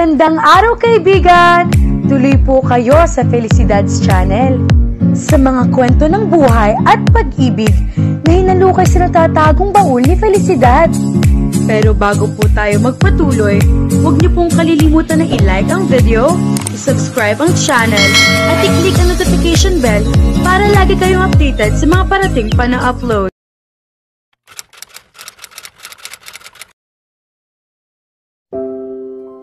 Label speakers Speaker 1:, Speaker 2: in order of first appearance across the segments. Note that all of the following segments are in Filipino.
Speaker 1: Magandang araw kaibigan! Tuloy po kayo sa Felicidad's Channel. Sa mga kwento ng buhay at pag-ibig na hinalukay sa natatagong baul ni Felicidad. Pero bago po tayo magpatuloy, huwag niyo pong kalilimutan na i-like ang video, i-subscribe ang channel, at i-click ang notification bell para lagi kayong updated sa mga parating pa na upload.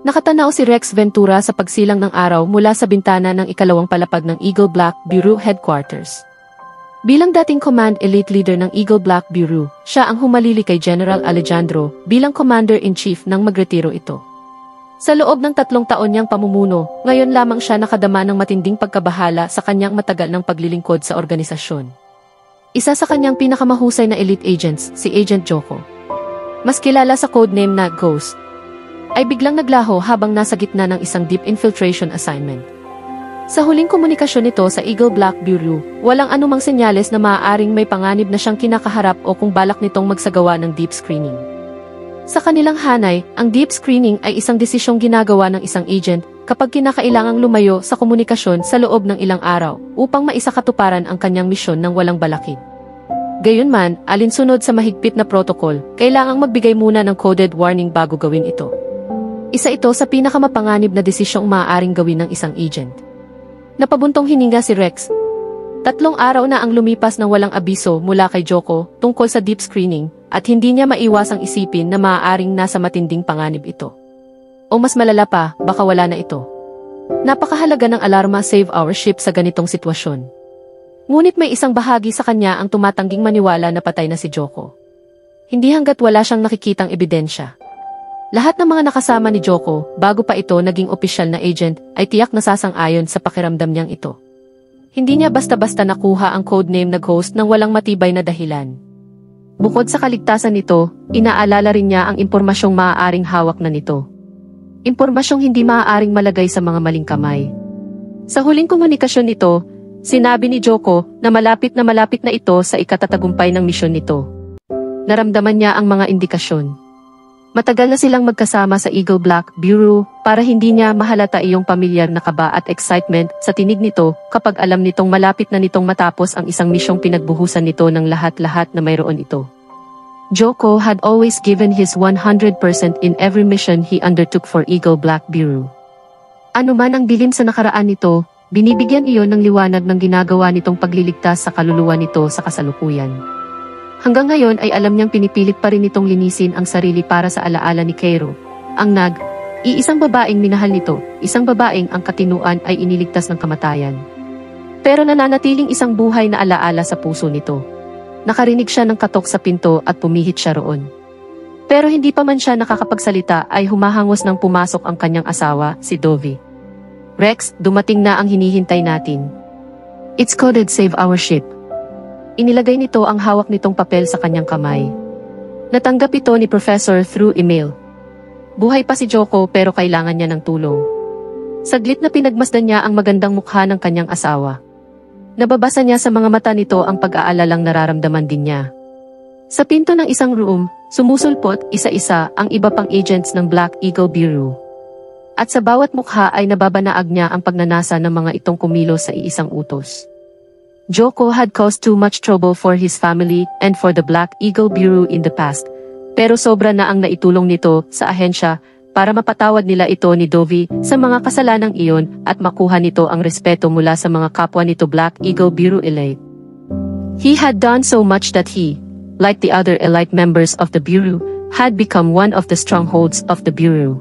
Speaker 2: Nakatanaw si Rex Ventura sa pagsilang ng araw mula sa bintana ng ikalawang palapag ng Eagle Black Bureau Headquarters. Bilang dating Command Elite Leader ng Eagle Black Bureau, siya ang humalili kay General Alejandro bilang Commander-in-Chief nang magretiro ito. Sa loob ng 3 taon niyang pamumuno, ngayon lamang siya nakadama ng matinding pagkabahala sa kanyang matagal ng paglilingkod sa organisasyon. Isa sa kanyang pinakamahusay na elite agents, si Agent Joko, mas kilala sa codename na Ghost, ay biglang naglaho habang nasa gitna ng isang deep infiltration assignment. Sa huling komunikasyon nito sa Eagle Black Bureau, walang anumang senyales na maaaring may panganib na siyang kinakaharap o kung balak nitong magsagawa ng deep screening. Sa kanilang hanay, ang deep screening ay isang desisyong ginagawa ng isang agent kapag kinakailangang lumayo sa komunikasyon sa loob ng ilang araw upang maisakatuparan ang kanyang misyon ng walang balakid. Gayunman, alinsunod sa mahigpit na protocol, kailangang magbigay muna ng coded warning bago gawin ito. Isa ito sa pinakamapanganib na desisyong maaaring gawin ng isang agent. Napabuntong hininga si Rex. 3 araw na ang lumipas ng walang abiso mula kay Joko tungkol sa deep screening at hindi niya maiwasang isipin na maaaring nasa matinding panganib ito. O mas malala pa, baka wala na ito. Napakahalaga ng alarma save our ship sa ganitong sitwasyon. Ngunit may isang bahagi sa kanya ang tumatangging maniwala na patay na si Joko. Hindi hanggat wala siyang nakikitang ebidensya. Lahat ng mga nakasama ni Joko, bago pa ito naging opisyal na agent, ay tiyak na sasang-ayon sa pakiramdam niyang ito. Hindi niya basta-basta nakuha ang codename na Ghost nang walang matibay na dahilan. Bukod sa kaligtasan nito, inaalala rin niya ang impormasyong maaaring hawak na nito. Impormasyong hindi maaaring malagay sa mga maling kamay. Sa huling komunikasyon nito, sinabi ni Joko na malapit na ito sa ikatatagumpay ng misyon nito. Naramdaman niya ang mga indikasyon. Matagal na silang magkasama sa Eagle Black Bureau para hindi niya mahalata iyong pamilyar na kaba at excitement sa tinig nito kapag alam nitong malapit na nitong matapos ang isang misyong pinagbuhusan nito ng lahat-lahat na mayroon ito. Joko had always given his 100% in every mission he undertook for Eagle Black Bureau. Ano man ang dilim sa nakaraan nito, binibigyan iyon ng liwanag ng ginagawa nitong pagliligtas sa kaluluwa nito sa kasalukuyan. Hanggang ngayon ay alam niyang pinipilit pa rin nitong linisin ang sarili para sa alaala ni Cairo, ang iisang babaeng minahal nito, isang babaeng ang katinuan ay iniligtas ng kamatayan. Pero nananatiling isang buhay na alaala sa puso nito. Nakarinig siya ng katok sa pinto at pumihit siya roon. Pero hindi pa man siya nakakapagsalita ay humahangos nang pumasok ang kanyang asawa, si Dovie. Rex, dumating na ang hinihintay natin. It's coded save our ship. Inilagay nito ang hawak nitong papel sa kanyang kamay. Natanggap ito ni Professor through email. Buhay pa si Joko pero kailangan niya ng tulong. Saglit na pinagmasdan niya ang magandang mukha ng kanyang asawa. Nababasa niya sa mga mata nito ang pag-aalalang nararamdaman din niya. Sa pinto ng isang room, sumusulpot isa-isa ang iba pang agents ng Black Eagle Bureau. At sa bawat mukha ay nababanaag niya ang pagnanasa ng mga itong kumilos sa iisang utos. Joko had caused too much trouble for his family and for the Black Eagle Bureau in the past, pero sobra na ang naitulong nito sa ahensya para mapatawad nila ito ni Dovie sa mga kasalanang iyon at makuha nito ang respeto mula sa mga kapwa nito Black Eagle Bureau elite. He had done so much that he, like the other elite members of the Bureau, had become one of the strongholds of the Bureau.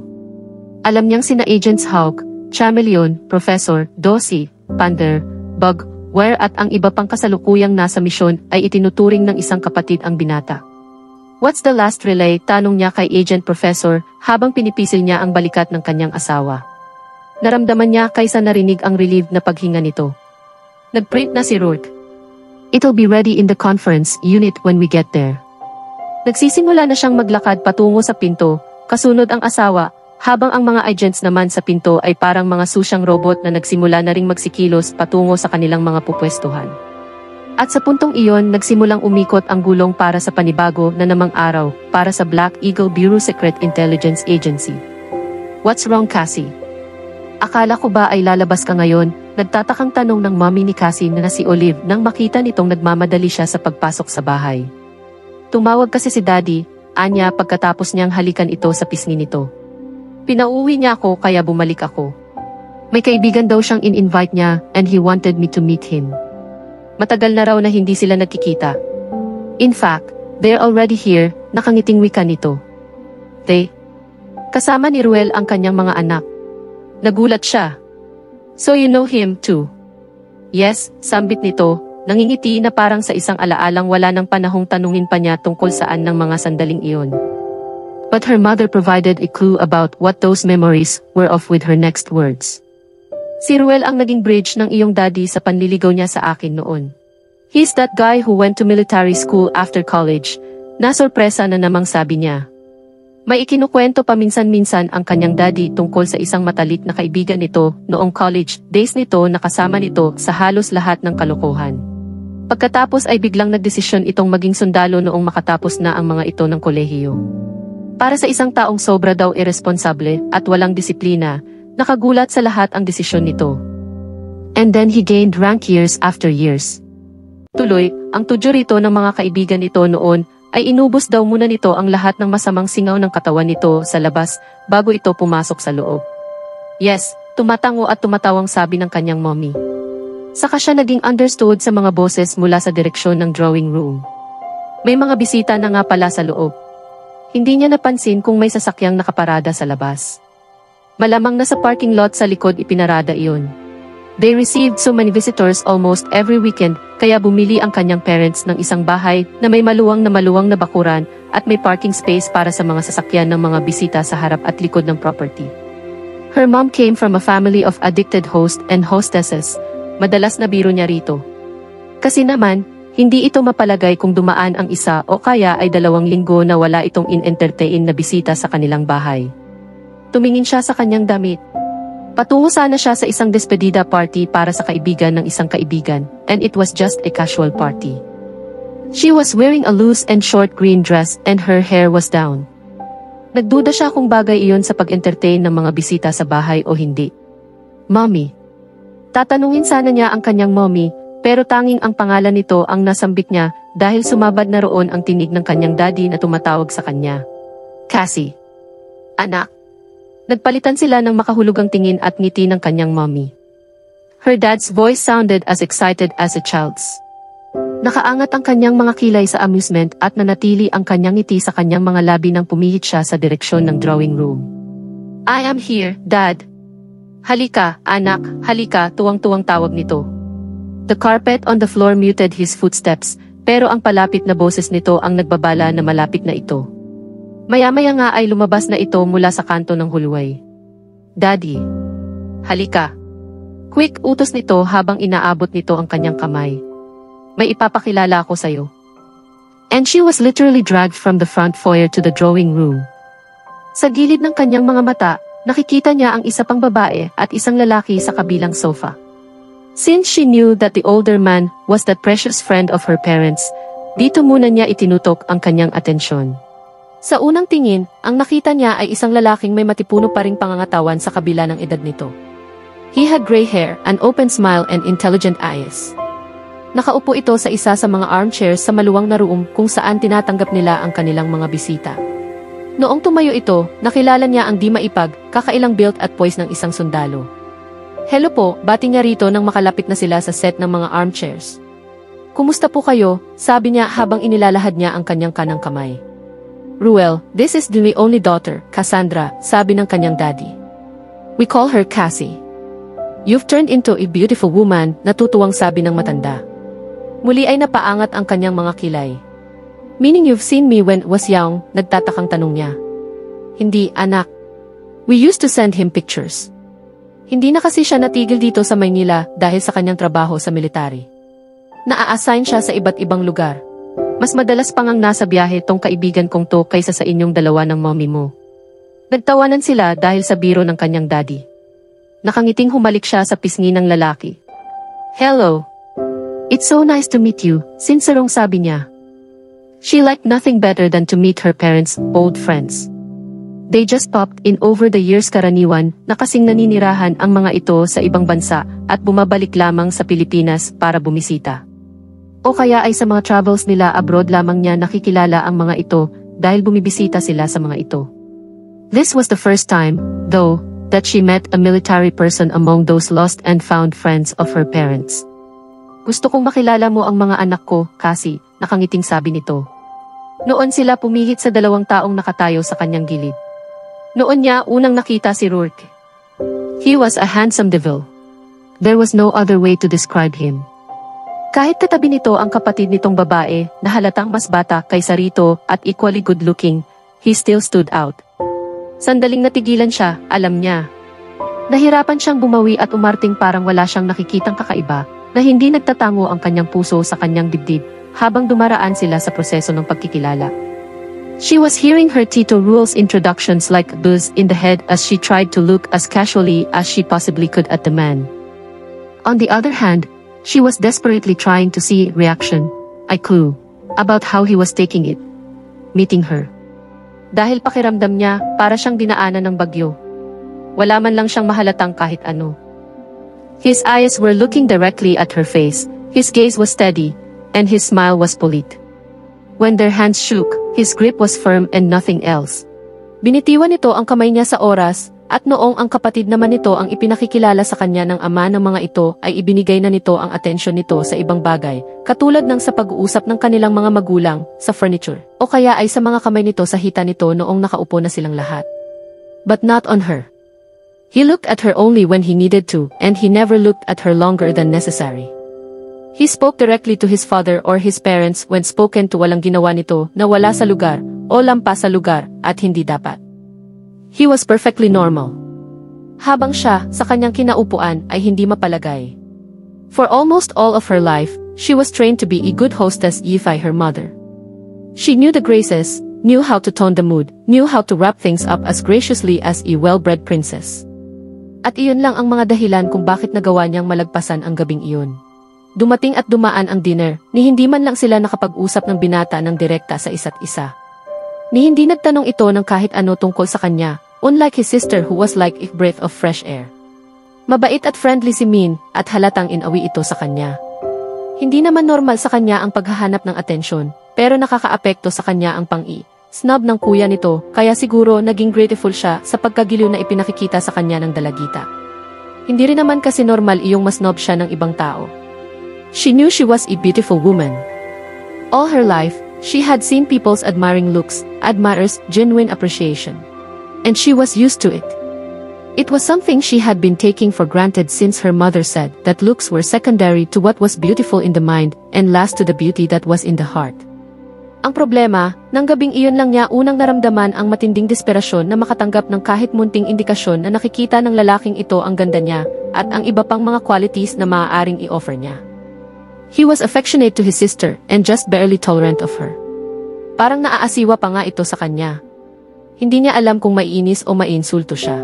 Speaker 2: Alam niyang sina Agents Hawk, Chameleon, Professor, Dosi, Panther, Bug, Where at ang iba pang kasalukuyang nasa misyon ay itinuturing ng isang kapatid ang binata. What's the last relay? Tanong niya kay Agent Professor habang pinipisil niya ang balikat ng kanyang asawa. Naramdaman niya kaysa narinig ang relieved na paghinga nito. Nagprint na si Rourke. It'll be ready in the conference unit when we get there. Nagsisimula na siyang maglakad patungo sa pinto, kasunod ang asawa, habang ang mga agents naman sa pinto ay parang mga susyang robot na nagsimula na ring magsikilos patungo sa kanilang mga pupwestuhan. At sa puntong iyon nagsimulang umikot ang gulong para sa panibago na namang araw para sa Black Eagle Bureau Secret Intelligence Agency. What's wrong, Cassie? Akala ko ba ay lalabas ka ngayon? Nagtatakang tanong ng mommy ni Cassie na si Olive nang makita nitong nagmamadali siya sa pagpasok sa bahay. Tumawag kasi si Daddy, anya pagkatapos niyang halikan ito sa pisngi nito. Pinauwi niya ako kaya bumalik ako. May kaibigan daw siyang in-invite niya and he wanted me to meet him. Matagal na raw na hindi sila nagkikita. In fact, they're already here, nakangiting wika nito. They? Kasama ni Ruel ang kanyang mga anak. Nagulat siya. So you know him too? Yes, sambit nito, nangingiti na parang sa isang alaalang wala ng panahong tanungin pa niya tungkol saan ng mga sandaling iyon. But her mother provided a clue about what those memories were of with her next words. Si Ruel ang naging bridge ng iyong daddy sa panliligaw niya sa akin noon. He's that guy who went to military school after college. Nasorpresa na namang sabi niya. May ikinukwento paminsan-minsan ang kanyang daddy tungkol sa isang matalit na kaibigan nito noong college days nito na kasama nito sa halos lahat ng kalokohan. Pagkatapos ay biglang nagdesisyon itong maging sundalo noong makatapos na ang mga ito ng kolehiyo. Para sa isang taong sobra daw irresponsable at walang disiplina, nakagulat sa lahat ang desisyon nito. And then he gained rank years after years. Tuloy, ang tudyo rito ng mga kaibigan nito noon ay inubos daw muna nito ang lahat ng masamang singaw ng katawan nito sa labas bago ito pumasok sa loob. Yes, tumatango at tumatawang sabi ng kanyang mommy. Saka siya naging understood sa mga boses mula sa direksyon ng drawing room. May mga bisita na nga pala sa loob. Hindi niya napansin kung may sasakyang nakaparada sa labas. Malamang na sa parking lot sa likod ipinarada iyon. They received so many visitors almost every weekend, kaya bumili ang kanyang parents ng isang bahay na may maluwang na bakuran at may parking space para sa mga sasakyan ng mga bisita sa harap at likod ng property. Her mom came from a family of addicted hosts and hostesses. Madalas na biro niya rito. Kasi naman, hindi ito mapalagay kung dumaan ang isa o kaya ay 2 linggo na wala itong in-entertain na bisita sa kanilang bahay. Tumingin siya sa kanyang damit. Patungo sana siya sa isang despedida party para sa kaibigan ng isang kaibigan, and it was just a casual party. She was wearing a loose and short green dress and her hair was down. Nagduda siya kung bagay iyon sa pag-entertain ng mga bisita sa bahay o hindi. Mommy. Tatanungin sana niya ang kanyang mommy, pero tanging ang pangalan nito ang nasambit niya dahil sumabad na roon ang tinig ng kanyang daddy na tumatawag sa kanya. Cassie. Anak. Nagpalitan sila ng makahulugang tingin at ngiti ng kanyang mommy. Her dad's voice sounded as excited as a child's. Nakaangat ang kanyang mga kilay sa amusement at nanatili ang kanyang ngiti sa kanyang mga labi nang pumihit siya sa direksyon ng drawing room. I am here, Dad. Halika, anak, halika, tuwang-tuwang tawag nito. The carpet on the floor muted his footsteps, pero ang palapit na boses nito ang nagbabala na malapit na ito. Maya-maya nga ay lumabas na ito mula sa kanto ng hallway. Daddy. Halika. Quick utos nito habang inaabot nito ang kanyang kamay. May ipapakilala ako sa'yo. And she was literally dragged from the front foyer to the drawing room. Sa gilid ng kanyang mga mata, nakikita niya ang isa pang babae at isang lalaki sa kabilang sofa. Since she knew that the older man was that precious friend of her parents, dito muna niya itinutok ang kanyang atensyon. Sa unang tingin, ang nakita niya ay isang lalaking may matipuno pa ring pangangatawan sa kabila ng edad nito. He had gray hair, an open smile and intelligent eyes. Nakaupo ito sa isa sa mga armchairs sa maluwang na room kung saan tinatanggap nila ang kanilang mga bisita. Noong tumayo ito, nakilala niya ang di maipag, kakailang built at poise ng isang sundalo. Hello po, bati niya rito nang makalapit na sila sa set ng mga armchairs. Kumusta po kayo? Sabi niya habang inilalahad niya ang kanyang kanang kamay. Ruel, this is the only daughter, Cassandra, sabi ng kanyang daddy. We call her Cassie. You've turned into a beautiful woman, natutuwang sabi ng matanda. Muli ay napaangat ang kanyang mga kilay. Meaning you've seen me when was young, nagtatakang tanong niya. Hindi, anak. We used to send him pictures. Hindi na kasi siya natigil dito sa Maynila dahil sa kanyang trabaho sa military. Naa-assign siya sa iba't ibang lugar. Mas madalas pang ang nasa biyahe tong kaibigan kong to kaysa sa inyong dalawa ng mommy mo. Nagtawanan sila dahil sa biro ng kanyang daddy. Nakangiting humalik siya sa pisngi ng lalaki. Hello. It's so nice to meet you, sinserong sabi niya. She liked nothing better than to meet her parents' old friends. They just popped in over the years. Karaniwan na kasing naninirahan ang mga ito sa ibang bansa at bumabalik lamang sa Pilipinas para bumisita. O kaya ay sa mga travels nila abroad lamang niya nakikilala ang mga ito dahil bumibisita sila sa mga ito. This was the first time, though, that she met a military person among those lost and found friends of her parents. Gusto kong makilala mo ang mga anak ko, Cassie, nakangiting sabi nito. Noon sila pumihit sa 2 taong nakatayo sa kanyang gilid. Noon niya unang nakita si Rourke. He was a handsome devil. There was no other way to describe him. Kahit katabi nito ang kapatid nitong babae na halatang mas bata kaysa rito at equally good-looking, he still stood out. Sandaling natigilan siya, alam niya. Nahirapan siyang bumawi at umarting parang wala siyang nakikitang kakaiba na hindi nagtatango ang kanyang puso sa kanyang dibdib habang dumaraan sila sa proseso ng pagkikilala. She was hearing her Tito Ruel's introductions like a buzz in the head as she tried to look as casually as she possibly could at the man. On the other hand, she was desperately trying to see reaction, a clue, about how he was taking it, meeting her. Dahil pakiramdam niya, para siyang dinaanan ng bagyo. Wala man lang siyang mahalatang kahit ano. His eyes were looking directly at her face, his gaze was steady, and his smile was polite. When their hands shook, his grip was firm and nothing else. Binitiwan nito ang kamay niya sa oras, at noong ang kapatid naman nito ang ipinakikilala sa kanya ng ama ng mga ito ay ibinigay na nito ang atensyon nito sa ibang bagay, katulad ng sa pag-uusap ng kanilang mga magulang, sa furniture, o kaya ay sa mga kamay nito sa hita nito noong nakaupo na silang lahat. But not on her. He looked at her only when he needed to, and he never looked at her longer than necessary. He spoke directly to his father or his parents when spoken to walang ginawa nito na wala sa lugar, o lampas sa lugar, at hindi dapat. He was perfectly normal. Habang siya, sa kanyang kinaupuan, ay hindi mapalagay. For almost all of her life, she was trained to be a good hostess by her mother. She knew the graces, knew how to tone the mood, knew how to wrap things up as graciously as a well-bred princess. At iyon lang ang mga dahilan kung bakit nagawa niyang malagpasan ang gabing iyon. Dumating at dumaan ang dinner, ni hindi man lang sila nakapag-usap ng binata ng direkta sa isa't isa. Ni hindi nagtanong ito ng kahit ano tungkol sa kanya, unlike his sister who was like a breath of fresh air. Mabait at friendly si Min, at halatang inawi ito sa kanya. Hindi naman normal sa kanya ang paghahanap ng atensyon, pero nakakaapekto sa kanya ang pang-i-snub ng kuya nito, kaya siguro naging grateful siya sa pagkagiliw na ipinakikita sa kanya ng dalagita. Hindi rin naman kasi normal iyong masnob siya ng ibang tao. She knew she was a beautiful woman. All her life, she had seen people's admiring looks, admirers' genuine appreciation. And she was used to it. It was something she had been taking for granted since her mother said that looks were secondary to what was beautiful in the mind and last to the beauty that was in the heart. Ang problema, nang gabing iyon lang niya unang naramdaman ang matinding desperasyon na makatanggap ng kahit munting indikasyon na nakikita ng lalaking ito ang ganda niya at ang iba pang mga qualities na maaaring i-offer niya. He was affectionate to his sister and just barely tolerant of her. Parang naaasiwa pa nga ito sa kanya. Hindi niya alam kung maiinis o mainsulto siya.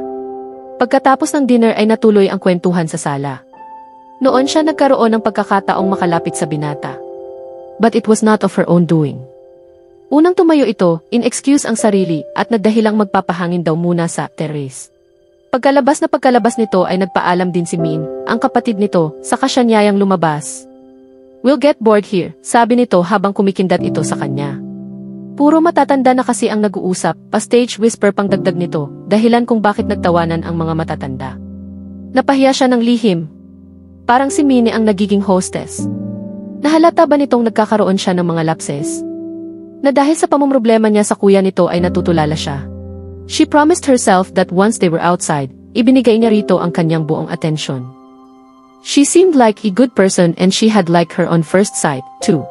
Speaker 2: Pagkatapos ng dinner ay natuloy ang kwentuhan sa sala. Noon siya nagkaroon ng pagkakataong makalapit sa binata. But it was not of her own doing. Unang tumayo ito, in-excuse ang sarili at nagdahilang magpapahangin daw muna sa terrace. Pagkalabas nito ay nagpaalam din si Min, ang kapatid nito, saka siya niyayang lumabas. We'll get bored here, sabi nito habang kumikindat ito sa kanya. Puro matatanda na kasi ang nag-uusap, pa-stage whisper pang dagdag nito, dahilan kung bakit nagtawanan ang mga matatanda. Napahiya siya ng lihim. Parang si Minnie ang nagiging hostess. Nahalata ba nitong nagkakaroon siya ng mga lapses? Na dahil sa pamumroblema niya sa kuya nito ay natutulala siya. She promised herself that once they were outside, ibinigay niya rito ang kanyang buong atensyon. She seemed like a good person and she had liked her on first sight, too.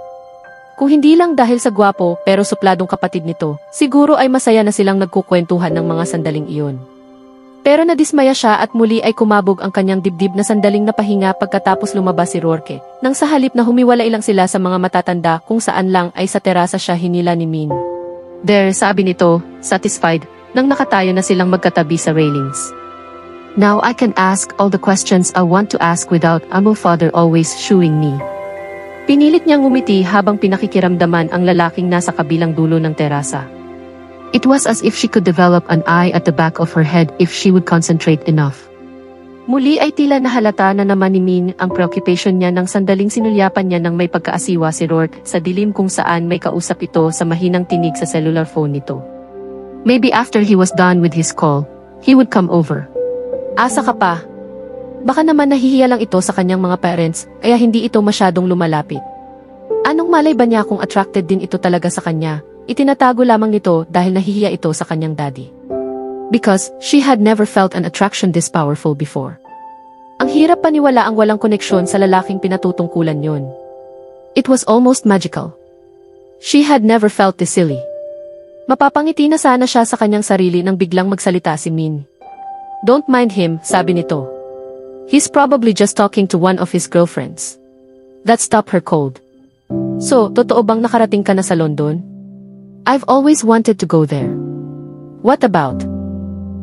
Speaker 2: Kung hindi lang dahil sa gwapo pero supladong kapatid nito, siguro ay masaya na silang nagkukwentuhan ng mga sandaling iyon. Pero nadismaya siya at muli ay kumabog ang kanyang dibdib na sandaling napahinga pagkatapos lumabas si Rourke, nang sa halip na humiwalay lang sila sa mga matatanda kung saan lang ay sa terasa siya hinila ni Min. There, sabi nito, satisfied, nang nakatayo na silang magkatabi sa railings. Now I can ask all the questions I want to ask without my father always shooing me. Pinilit niyang ngumiti habang pinakikiramdaman ang lalaking nasa kabilang dulo ng terasa. It was as if she could develop an eye at the back of her head if she would concentrate enough. Muli ay tila nahalata na naman ni Min ang preoccupation niya nang sandaling sinulyapan niya ng may pagkaasiwa si Rourke sa dilim kung saan may kausap ito sa mahinang tinig sa cellular phone nito. Maybe after he was done with his call, he would come over. Asa ka pa? Baka naman nahihiya lang ito sa kanyang mga parents kaya hindi ito masyadong lumalapit. Anong malay ba niya kung attracted din ito talaga sa kanya? Itinatago lamang nito dahil nahihiya ito sa kanyang daddy. Because she had never felt an attraction this powerful before. Ang hirap paniwala ang walang koneksyon sa lalaking pinatutungkulan yon. It was almost magical. She had never felt this silly. Mapapangiti na sana siya sa kanyang sarili nang biglang magsalita si Min. Don't mind him, sabi nito. He's probably just talking to one of his girlfriends. That stopped her cold. So, totoo bang nakarating ka na sa London? I've always wanted to go there. What about?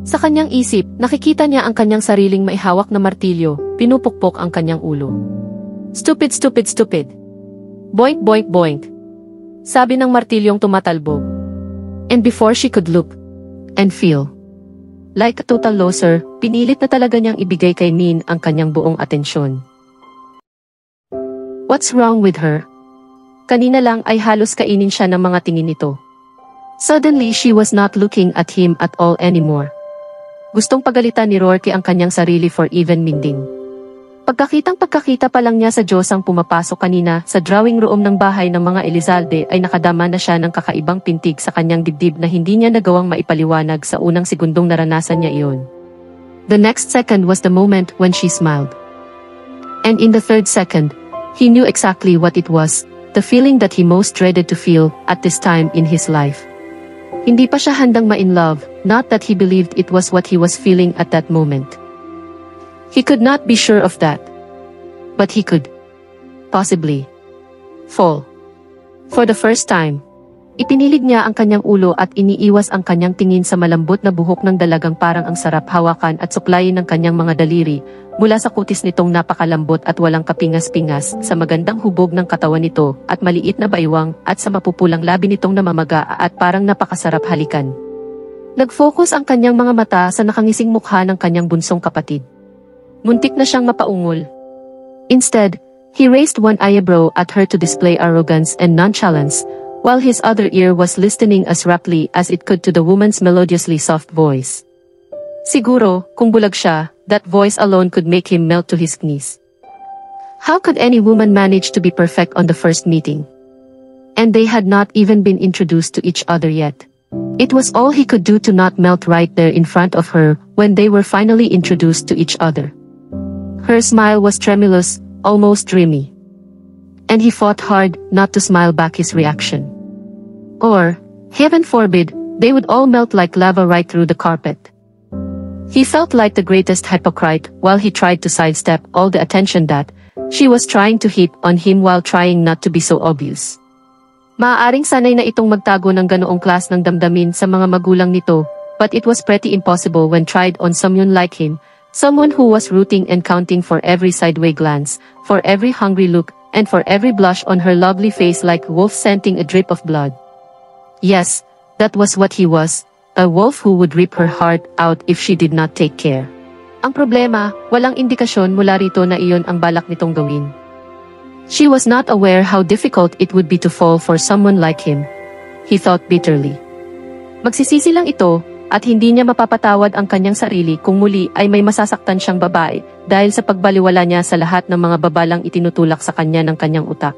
Speaker 2: Sa kanyang isip, nakikita niya ang kanyang sariling maihawak na martilyo, pinupukpok ang kanyang ulo. Stupid, stupid, stupid. Boink, boink, boink. Sabi ng martilyong tumatalbog. And before she could look and feel like a total loser, pinilit na talaga niyang ibigay kay Min ang kanyang buong atensyon. What's wrong with her? Kanina lang ay halos kainin siya ng mga tingin nito. Suddenly she was not looking at him at all anymore. Gustong pagalitan ni Rourke ang kanyang sarili for even minding. Pagkakita pa lang niya sa Diyos ang pumapasok kanina sa drawing room ng bahay ng mga Elizalde ay nakadama na siya ng kakaibang pintig sa kanyang dibdib na hindi niya nagawang maipaliwanag sa unang segundong naranasan niya iyon. The next second was the moment when she smiled. And in the third second, he knew exactly what it was, the feeling that he most dreaded to feel at this time in his life. Hindi pa siya handang ma-in love, not that he believed it was what he was feeling at that moment. He could not be sure of that. But he could, possibly, fall. For the first time, ipinilig niya ang kanyang ulo at iniiwas ang kanyang tingin sa malambot na buhok ng dalagang parang ang sarap hawakan at suklayin ng kanyang mga daliri, mula sa kutis nitong napakalambot at walang kapingas-pingas, sa magandang hubog ng katawan nito, at maliit na baywang, at sa mapupulang labi nitong namamaga at parang napakasarap halikan. Nag-focus ang kanyang mga mata sa nakangising mukha ng kanyang bunsong kapatid. Muntik na siyang mapaungol. Instead, he raised one eyebrow at her to display arrogance and nonchalance, while his other ear was listening as raptly as it could to the woman's melodiously soft voice. Siguro, kung bulag siya, that voice alone could make him melt to his knees. How could any woman manage to be perfect on the first meeting? And they had not even been introduced to each other yet. It was all he could do to not melt right there in front of her when they were finally introduced to each other. Her smile was tremulous, almost dreamy. And he fought hard not to smile back his reaction. Or, heaven forbid, they would all melt like lava right through the carpet. He felt like the greatest hypocrite while he tried to sidestep all the attention that she was trying to heap on him while trying not to be so obvious. Maaaring sanay na itong magtago ng ganoong klas ng damdamin sa mga magulang nito, but it was pretty impossible when tried on someone like him, someone who was rooting and counting for every sideway glance, for every hungry look, and for every blush on her lovely face like a wolf scenting a drip of blood. Yes, that was what he was, a wolf who would rip her heart out if she did not take care. Ang problema, walang indikasyon mula rito na iyon ang balak nitong gawin. She was not aware how difficult it would be to fall for someone like him, he thought bitterly. Magsisisi lang ito, at hindi niya mapapatawad ang kanyang sarili kung muli ay may masasaktan siyang babae dahil sa pagbaliwala niya sa lahat ng mga babalang itinutulak sa kanya ng kanyang utak.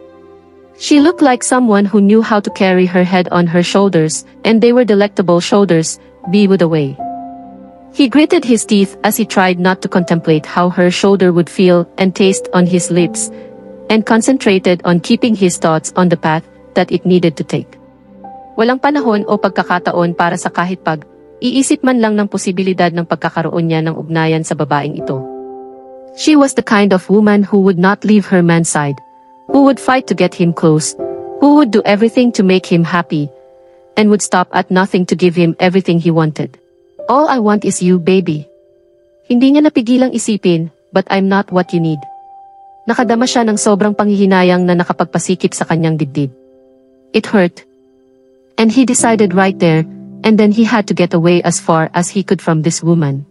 Speaker 2: She looked like someone who knew how to carry her head on her shoulders, and they were delectable shoulders, be with away. He gritted his teeth as he tried not to contemplate how her shoulder would feel and taste on his lips, and concentrated on keeping his thoughts on the path that it needed to take. Walang panahon o pagkakataon para sa kahit iisip man lang ng posibilidad ng pagkakaroon niya ng ugnayan sa babaeng ito. She was the kind of woman who would not leave her man's side, who would fight to get him close, who would do everything to make him happy, and would stop at nothing to give him everything he wanted. All I want is you, baby. Hindi niya napigilang isipin, but I'm not what you need. Nakadama siya ng sobrang panghihinayang na nakapagpasikip sa kanyang dibdib. It hurt. And he decided right there and then he had to get away as far as he could from this woman.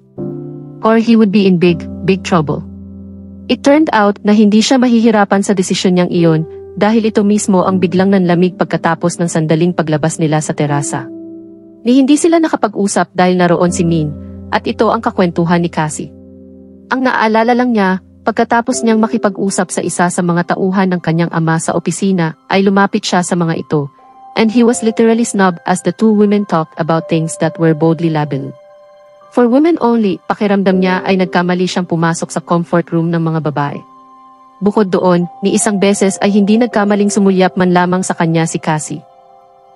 Speaker 2: Or he would be in big trouble. It turned out na hindi siya mahihirapan sa desisyon niyang iyon dahil ito mismo ang biglang nanlamig pagkatapos ng sandaling paglabas nila sa terasa. Ni hindi sila nakapag-usap dahil naroon si Min, at ito ang kakwentuhan ni Cassie. Ang naaalala lang niya, pagkatapos niyang makipag-usap sa isa sa mga tauhan ng kanyang ama sa opisina, ay lumapit siya sa mga ito, and he was literally snubbed as the two women talked about things that were boldly labeled. For women only, pakiramdam niya ay nagkamali siyang pumasok sa comfort room ng mga babae. Bukod doon, ni isang beses ay hindi nagkamaling sumulyap man lamang sa kanya si Cassie.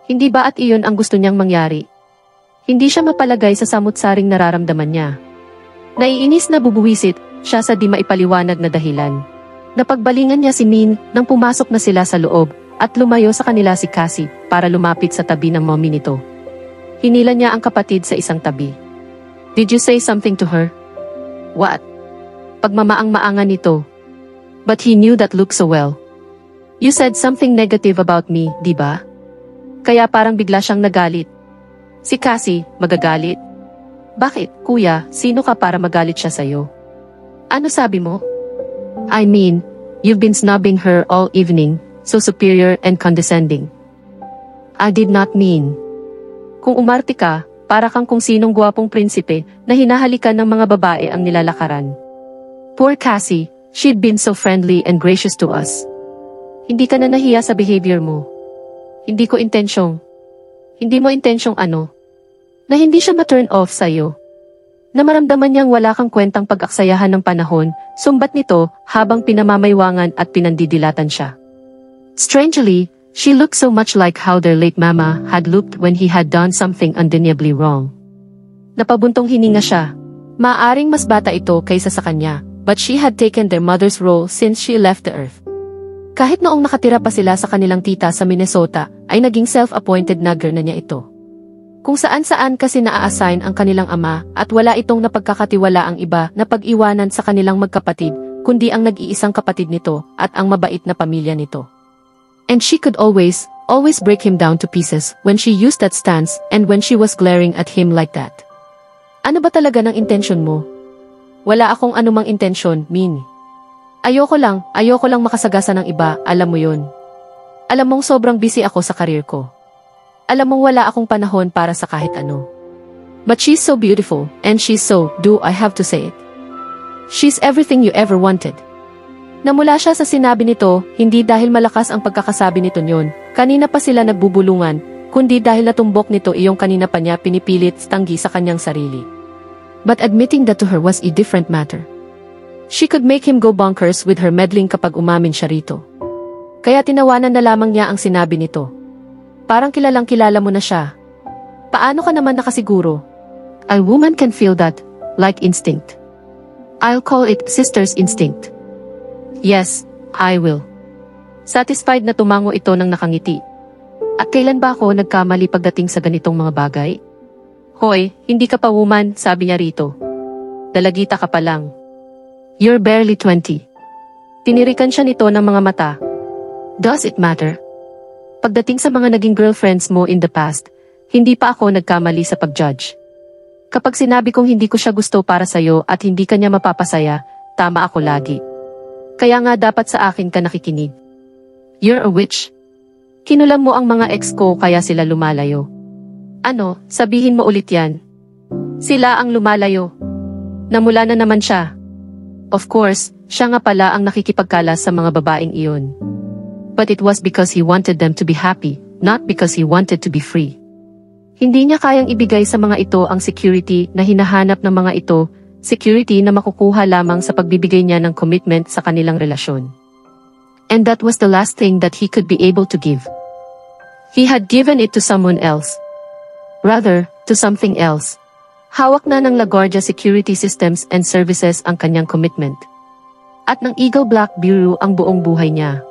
Speaker 2: Hindi ba at iyon ang gusto niyang mangyari? Hindi siya mapalagay sa samut-saring nararamdaman niya. Naiinis na bubuwisit siya sa di maipaliwanag na dahilan. Napagbalingan niya si Min nang pumasok na sila sa loob at lumayo sa kanila si Cassie para lumapit sa tabi ng mommy nito. Hinila niya ang kapatid sa isang tabi. Did you say something to her? What? Pagmamaang-maangan nito. But he knew that look so well. You said something negative about me, di ba? Kaya parang bigla siyang nagalit. Si Cassie, magagalit? Bakit, kuya, sino ka para magalit siya sa'yo? Ano sabi mo? I mean, you've been snubbing her all evening, so superior and condescending. I did not mean. Kung umarte ka, para kang kung sinong gwapong prinsipe na hinahalikan ng mga babae ang nilalakaran. Poor Cassie, she'd been so friendly and gracious to us. Hindi ka na nahiya sa behavior mo. Hindi ko intensyong. Hindi mo intensyong ano? Na hindi siya ma-turn off sa'yo. Na maramdaman niyang wala kang kwentang pag-aksayahan ng panahon, sumbat nito habang pinamamaywangan at pinandidilatan siya. Strangely, she looked so much like how their late mama had looked when he had done something undeniably wrong. Napabuntong hininga siya. Maaring mas bata ito kaysa sa kanya, but she had taken their mother's role since she left the earth. Kahit noong nakatira pa sila sa kanilang tita sa Minnesota, ay naging self-appointed nagger na niya ito. Kung saan-saan kasi naa-assign ang kanilang ama at wala itong napagkakatiwala ang iba na pag-iwanan sa kanilang magkapatid, kundi ang nag-iisang kapatid nito at ang mabait na pamilya nito. And she could always break him down to pieces when she used that stance and when she was glaring at him like that. Ano ba talaga ng intensyon mo? Wala akong anumang intensyon, Min. Ayoko lang makasagasa ng iba, alam mo yun. Alam mong sobrang busy ako sa karir ko. Alam mong wala akong panahon para sa kahit ano. But she's so beautiful, and she's so, do I have to say it? She's everything you ever wanted. Namula siya sa sinabi nito, hindi dahil malakas ang pagkakasabi nito nyon, kanina pa sila nagbubulungan, kundi dahil natumbok nito iyong kanina pa niya pinipilit tanggi sa kanyang sarili. But admitting that to her was a different matter. She could make him go bonkers with her meddling kapag umamin siya rito. Kaya tinawanan na lamang niya ang sinabi nito. Parang kilalang kilala mo na siya. Paano ka naman nakasiguro? A woman can feel that, like instinct. I'll call it sister's instinct. Yes, I will. Satisfied na tumango ito ng nakangiti. At kailan ba ako nagkamali pagdating sa ganitong mga bagay? Hoy, hindi ka pa woman, sabi niya rito. Dalagita ka pa lang. You're barely 20. Tinirikan siya nito ng mga mata. Does it matter? Pagdating sa mga naging girlfriends mo in the past, hindi pa ako nagkamali sa pag-judge. Kapag sinabi kong hindi ko siya gusto para sa'yo at hindi ka niya mapapasaya, tama ako lagi. Kaya nga dapat sa akin ka nakikinig. You're a witch. Kinulam mo ang mga ex ko kaya sila lumalayo. Ano, sabihin mo ulit yan. Sila ang lumalayo. Namula na naman siya. Of course, siya nga pala ang nakikipagkalas sa mga babaeng iyon. But it was because he wanted them to be happy, not because he wanted to be free. Hindi niya kayang ibigay sa mga ito ang security na hinahanap ng mga ito, security na makukuha lamang sa pagbibigay niya ng commitment sa kanilang relasyon. And that was the last thing that he could be able to give. He had given it to someone else. Rather, to something else. Hawak na ng LaGuardia Security Systems and Services ang kanyang commitment. At ng Eagle Black Bureau ang buong buhay niya.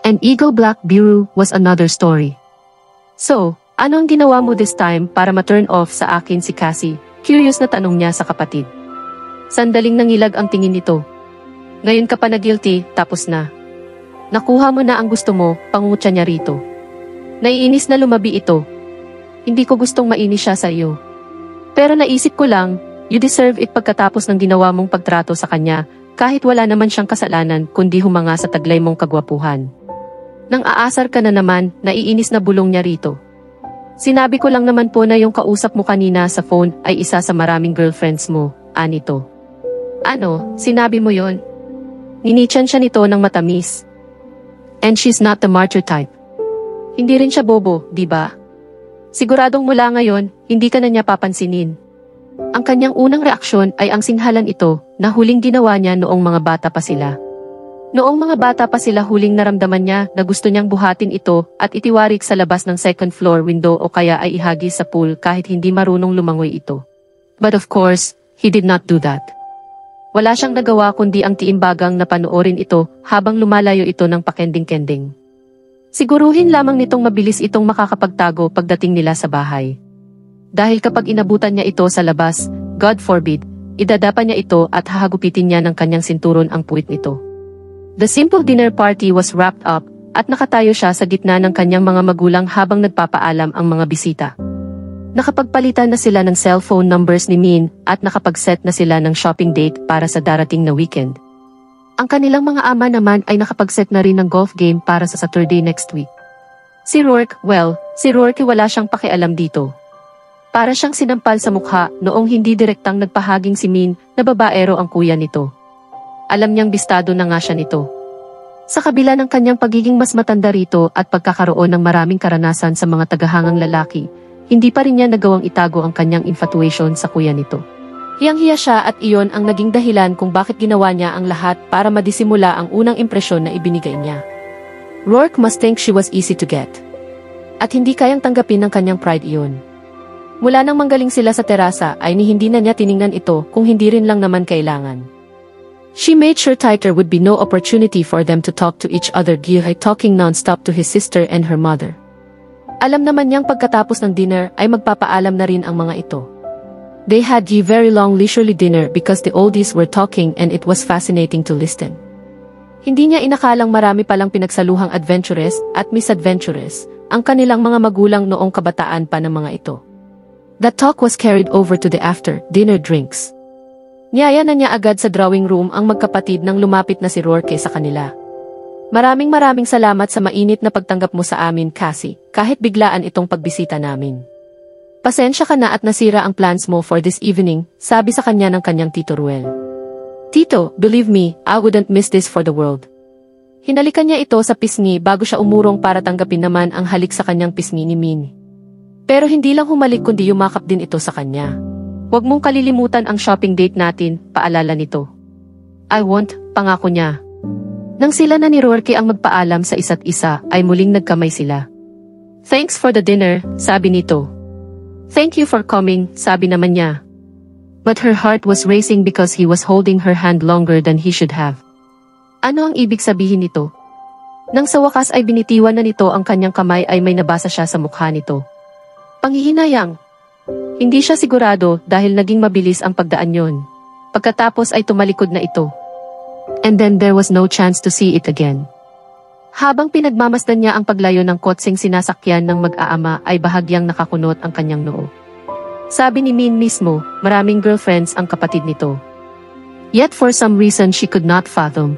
Speaker 2: And Eagle Black Bureau was another story. So, ano ang ginawa mo this time para ma-turn off sa akin si Cassie? Curious na tanong niya sa kapatid. Sandaling nangilag ang tingin nito. Ngayon ka pa na guilty, tapos na. Nakuha mo na ang gusto mo, pangutya niya rito. Naiinis na lumabi ito. Hindi ko gustong mainis siya sa iyo. Pero naisip ko lang, you deserve it pagkatapos ng ginawa mong pagtrato sa kanya, kahit wala naman siyang kasalanan kundi humanga sa taglay mong kagwapuhan. Nang aasar ka na naman, naiinis na bulong niya rito. Sinabi ko lang naman po na yung kausap mo kanina sa phone ay isa sa maraming girlfriends mo, Anito. Ano, sinabi mo yon? Ninichan siya nito ng matamis. And she's not the martyr type. Hindi rin siya bobo, di ba? Siguradong mula ngayon, hindi ka na niya papansinin. Ang kanyang unang reaksyon ay ang sinhalan ito na huling ginawa niya noong mga bata pa sila. Noong mga bata pa sila huling naramdaman niya na gusto niyang buhatin ito at itiwarik sa labas ng second floor window o kaya ay ihagis sa pool kahit hindi marunong lumangoy ito. But of course, he did not do that. Wala siyang nagawa kundi ang tiimbagang na panoorin ito habang lumalayo ito ng pakending-kending. Siguruhin lamang nitong mabilis itong makakapagtago pagdating nila sa bahay. Dahil kapag inabutan niya ito sa labas, God forbid, idadapa niya ito at hahagupitin niya ng kanyang sinturon ang puwit nito. The simple dinner party was wrapped up at nakatayo siya sa gitna ng kanyang mga magulang habang nagpapaalam ang mga bisita. Nakapagpalitan na sila ng cellphone numbers ni Min at nakapag-set na sila ng shopping date para sa darating na weekend. Ang kanilang mga ama naman ay nakapag-set na rin ng golf game para sa Saturday next week. Si Rourke wala siyang pakialam dito. Para siyang sinampal sa mukha noong hindi direktang nagpahaging si Min na babaero ang kuya nito. Alam niyang bistado na nga siya nito. Sa kabila ng kanyang pagiging mas matanda rito at pagkakaroon ng maraming karanasan sa mga tagahangang lalaki, hindi pa rin niya nagawang itago ang kanyang infatuation sa kuya nito. Hiyang-hiya siya at iyon ang naging dahilan kung bakit ginawa niya ang lahat para madisimula ang unang impresyon na ibinigay niya. Rourke must think she was easy to get. At hindi kayang tanggapin ng kanyang pride iyon. Mula nang manggaling sila sa terasa ay hindi na niya tiningnan ito kung hindi rin lang naman kailangan. She made sure there would be no opportunity for them to talk to each other, talking non-stop to his sister and her mother. Alam naman niyang pagkatapos ng dinner ay magpapaalam na rin ang mga ito. They had a very long leisurely dinner because the oldies were talking and it was fascinating to listen. Hindi niya inakalang marami palang pinagsaluhang adventurous at misadventurous ang kanilang mga magulang noong kabataan pa ng mga ito. That talk was carried over to the after-dinner drinks. Niyaya na niya agad sa drawing room ang magkapatid nang lumapit na si Rourke sa kanila. Maraming salamat sa mainit na pagtanggap mo sa amin, Cassie, kahit biglaan itong pagbisita namin. Pasensya ka na at nasira ang plans mo for this evening, sabi sa kanya ng kanyang Tito Ruel. Tito, believe me, I wouldn't miss this for the world. Hinalikan niya ito sa pisngi bago siya umurong para tanggapin naman ang halik sa kanyang pisngi ni Min. Pero hindi lang humalik kundi yumakap din ito sa kanya. Huwag mong kalilimutan ang shopping date natin, paalala nito. I won't, pangako niya. Nang sila na ni Rourke ang magpaalam sa isa't isa ay muling nagkamay sila. Thanks for the dinner, sabi nito. Thank you for coming, sabi naman niya. But her heart was racing because he was holding her hand longer than he should have. Ano ang ibig sabihin nito? Nang sa wakas ay binitiwan na nito ang kanyang kamay ay may nabasa siya sa mukha nito. Panghihinayang. Hindi siya sigurado dahil naging mabilis ang pagdaan yon. Pagkatapos ay tumalikod na ito. And then there was no chance to see it again. Habang pinagmamasdan niya ang paglayo ng kotseng sinasakyan ng mag-aama ay bahagyang nakakunot ang kanyang noo. Sabi ni Min mismo, maraming girlfriends ang kapatid nito. Yet for some reason she could not fathom.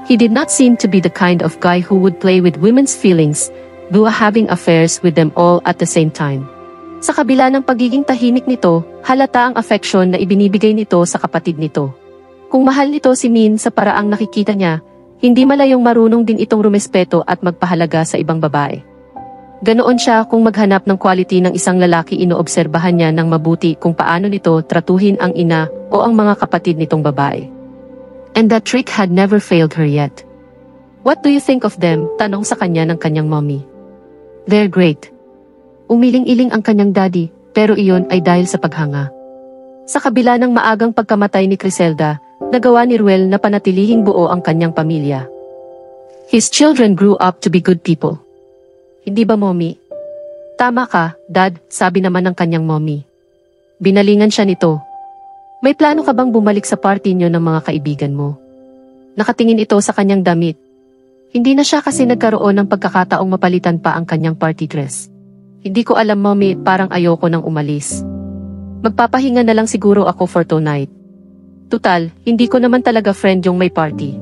Speaker 2: He did not seem to be the kind of guy who would play with women's feelings, though having affairs with them all at the same time. Sa kabila ng pagiging tahimik nito, halata ang affection na ibinibigay nito sa kapatid nito. Kung mahal nito si Min sa paraang nakikita niya, hindi malayong marunong din itong rumespeto at magpahalaga sa ibang babae. Ganoon siya kung maghanap ng quality ng isang lalaki, inoobserbahan niya ng mabuti kung paano nito tratuhin ang ina o ang mga kapatid nitong babae. And that trick had never failed her yet. What do you think of them? Tanong sa kanya ng kanyang mommy. They're great. Umiling-iling ang kanyang daddy, pero iyon ay dahil sa paghanga. Sa kabila ng maagang pagkamatay ni Criselda, nagawa ni Ruel na panatilihing buo ang kanyang pamilya. His children grew up to be good people. Hindi ba, mommy? Tama ka, dad, sabi naman ng kanyang mommy. Binalingan siya nito. May plano ka bang bumalik sa party niyo ng mga kaibigan mo? Nakatingin ito sa kanyang damit. Hindi na siya kasi nagkaroon ng pagkakataong mapalitan pa ang kanyang party dress. Hindi ko alam, mommy, parang ayoko nang umalis. Magpapahinga na lang siguro ako for tonight. Tutal, hindi ko naman talaga friend yung may party.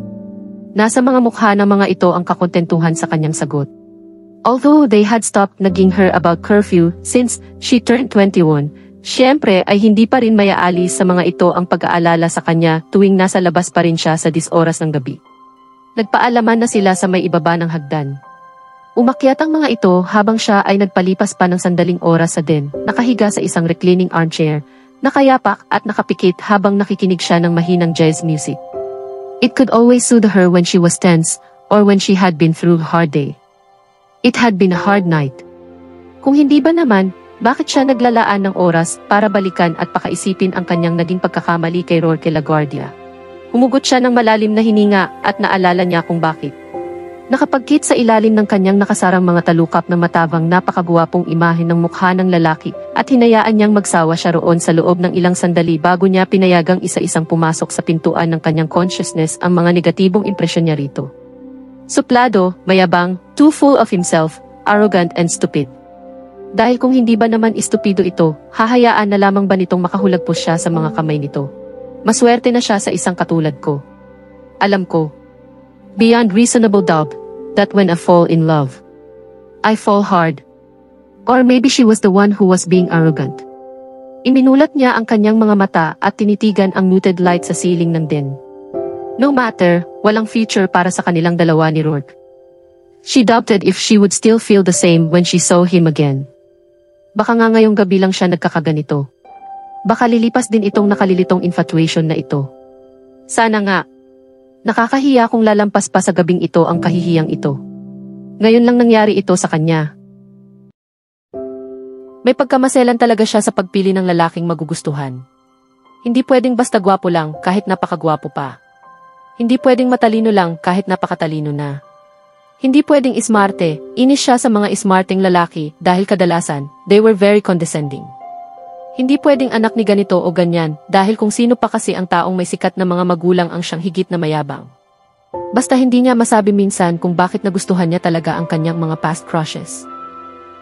Speaker 2: Nasa mga mukha ng mga ito ang kakontentuhan sa kanyang sagot. Although they had stopped naging her about curfew since she turned 21, syempre ay hindi pa rin mayaalis sa mga ito ang pag-aalala sa kanya tuwing nasa labas pa rin siya sa 10 oras ng gabi. Nagpaalaman na sila sa may ibaba ng hagdan. Umakyat ang mga ito habang siya ay nagpalipas pa ng sandaling oras sa den, nakahiga sa isang reclining armchair, nakayapak at nakapikit habang nakikinig siya ng mahinang jazz music. It could always soothe her when she was tense or when she had been through a hard day. It had been a hard night. Kung hindi ba naman, bakit siya naglalaan ng oras para balikan at pakaisipin ang kanyang naging pagkakamali kay Rourke LaGuardia? Humugot siya ng malalim na hininga at naalala niya kung bakit. Nakapagkit sa ilalim ng kanyang nakasarang mga talukap na matavang napakagwapong imahe ng mukha ng lalaki at hinayaan niyang magsawa siya roon sa loob ng ilang sandali bago niya pinayagang isa-isang pumasok sa pintuan ng kanyang consciousness ang mga negatibong impresyon niya rito. Suplado, mayabang, too full of himself, arrogant and stupid. Dahil kung hindi ba naman estupido ito, hahayaan na lamang ba nitong makahulagpos siya sa mga kamay nito? Maswerte na siya sa isang katulad ko. Alam ko, beyond reasonable doubt, that when I fall in love, I fall hard. Or maybe she was the one who was being arrogant. Iminulat niya ang kanyang mga mata at tinitigan ang muted light sa ceiling ng den. No matter, walang future para sa kanilang dalawa ni Rourke. She doubted if she would still feel the same when she saw him again. Baka nga ngayong gabi lang siya nagkakaganito. Baka lilipas din itong nakalilitong infatuation na ito. Sana nga. Nakakahiya kung lalampas pa sa gabing ito ang kahihiyang ito. Ngayon lang nangyari ito sa kanya. May pagkamaselan talaga siya sa pagpili ng lalaking magugustuhan. Hindi pwedeng basta gwapo lang kahit napakagwapo pa. Hindi pwedeng matalino lang kahit napakatalino na. Hindi pwedeng ismarte, inis siya sa mga ismarteng lalaki dahil kadalasan, they were very condescending. Hindi pwedeng anak ni ganito o ganyan dahil kung sino pa kasi ang taong may sikat na mga magulang ang siyang higit na mayabang. Basta hindi niya masabi minsan kung bakit nagustuhan niya talaga ang kanyang mga past crushes.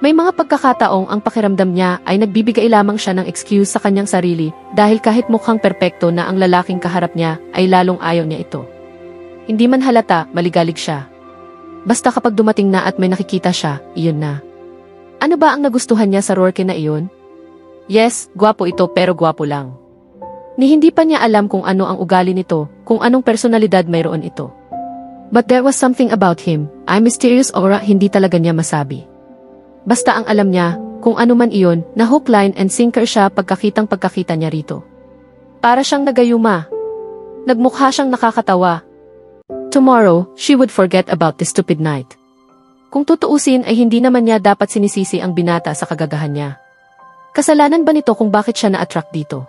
Speaker 2: May mga pagkakataong ang pakiramdam niya ay nagbibigay lamang siya ng excuse sa kanyang sarili dahil kahit mukhang perpekto na ang lalaking kaharap niya ay lalong ayaw niya ito. Hindi man halata, maligalig siya. Basta kapag dumating na at may nakikita siya, iyon na. Ano ba ang nagustuhan niya sa Rourke na iyon? Yes, gwapo ito pero gwapo lang. Ni hindi pa niya alam kung ano ang ugali nito, kung anong personalidad mayroon ito. But there was something about him, a mysterious aura hindi talaga niya masabi. Basta ang alam niya, kung ano man iyon, na hook, line and sinker siya pagkakita niya rito. Para siyang nagayuma. Nagmukha siyang nakakatawa. Tomorrow, she would forget about the stupid night. Kung tutuusin ay hindi naman niya dapat sinisisi ang binata sa kagagahan niya. Kasalanan ba nito kung bakit siya na-attract dito?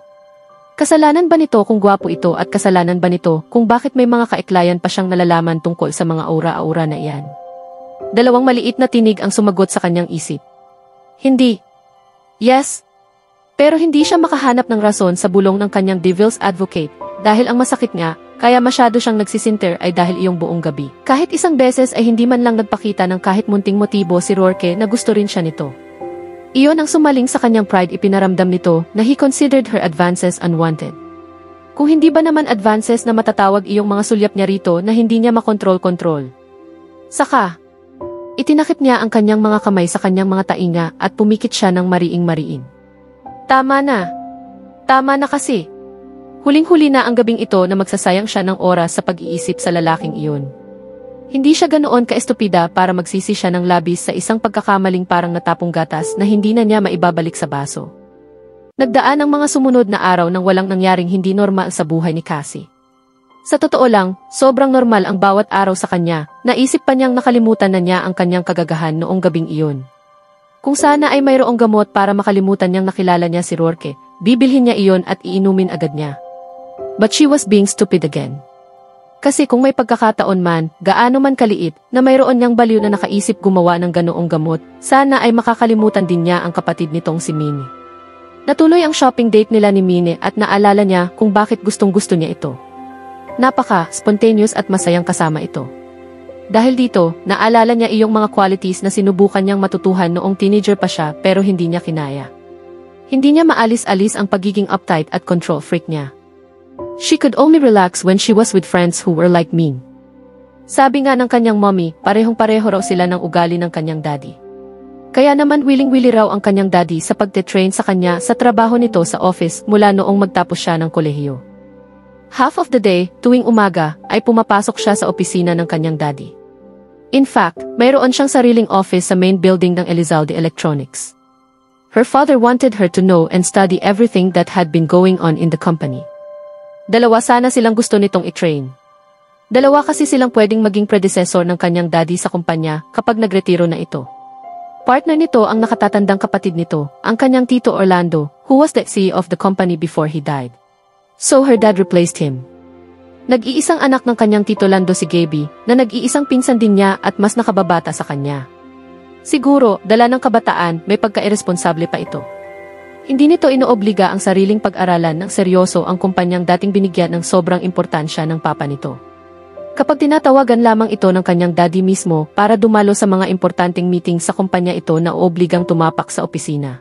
Speaker 2: Kasalanan ba nito kung gwapo ito at kasalanan ba nito kung bakit may mga kaiklayan pa siyang nalalaman tungkol sa mga aura-aura na iyan? Dalawang maliit na tinig ang sumagot sa kanyang isip. Hindi. Yes. Pero hindi siya makahanap ng rason sa bulong ng kanyang devil's advocate dahil ang masakit nga, kaya masyado siyang nagsisinter ay dahil iyong buong gabi. Kahit isang beses ay hindi man lang nagpakita ng kahit munting motibo si Rourke na gusto rin siya nito. Iyon ang sumaling sa kanyang pride, ipinaramdam nito na he considered her advances unwanted. Kung hindi ba naman advances na matatawag iyong mga sulyap niya rito na hindi niya makontrol-kontrol. Saka, itinakip niya ang kanyang mga kamay sa kanyang mga tainga at pumikit siya ng mariing-mariin. Tama na. Tama na kasi. Huling-huli na ang gabing ito na magsasayang siya ng oras sa pag-iisip sa lalaking iyon. Hindi siya ganoon ka-estupida para magsisi siya ng labis sa isang pagkakamaling parang natapong gatas na hindi na niya maibabalik sa baso. Nagdaan ang mga sumunod na araw nang walang nangyaring hindi normal sa buhay ni Cassie. Sa totoo lang, sobrang normal ang bawat araw sa kanya, naisip pa niyang nakalimutan na niya ang kanyang kagagahan noong gabing iyon. Kung sana ay mayroong gamot para makalimutan niyang nakilala niya si Rourke, bibilhin niya iyon at iinumin agad niya. But she was being stupid again. Kasi kung may pagkakataon man, gaano man kaliit, na mayroon niyang baliw na nakaisip gumawa ng ganoong gamot, sana ay makakalimutan din niya ang kapatid nitong si Minnie. Natuloy ang shopping date nila ni Minnie at naalala niya kung bakit gustong-gusto niya ito. Napaka-spontaneous at masayang kasama ito. Dahil dito, naalala niya iyong mga qualities na sinubukan niyang matutuhan noong teenager pa siya pero hindi niya kinaya. Hindi niya maalis-alis ang pagiging uptight at control freak niya. She could only relax when she was with friends who were like mean. Sabi nga ng kanyang mommy, parehong-pareho raw sila ng ugali ng kanyang daddy. Kaya naman willing-willy raw ang kanyang daddy sa pagte-train sa kanya sa trabaho nito sa office mula noong magtapos siya ng kolehiyo. Half of the day, tuwing umaga, ay pumapasok siya sa opisina ng kanyang daddy. In fact, mayroon siyang sariling office sa main building ng Elizalde Electronics. Her father wanted her to know and study everything that had been going on in the company. Dalawa sana silang gusto nitong i-train. Dalawa kasi silang pwedeng maging predecessor ng kanyang daddy sa kumpanya kapag nagretiro na ito. Partner nito ang nakatatandang kapatid nito, ang kanyang tito Orlando, who was the CEO of the company before he died. So her dad replaced him. Nag-iisang anak ng kanyang tito Lando si Gaby, na nag-iisang pinsan din niya at mas nakababata sa kanya. Siguro, dala ng kabataan, may pagka-irresponsable pa ito. Hindi nito inoobliga ang sariling pag-aralan ng seryoso ang kumpanyang dating binigyan ng sobrang importansya ng papa nito. Kapag tinatawagan lamang ito ng kanyang daddy mismo para dumalo sa mga importanteng meeting sa kumpanya ito na obligang tumapak sa opisina.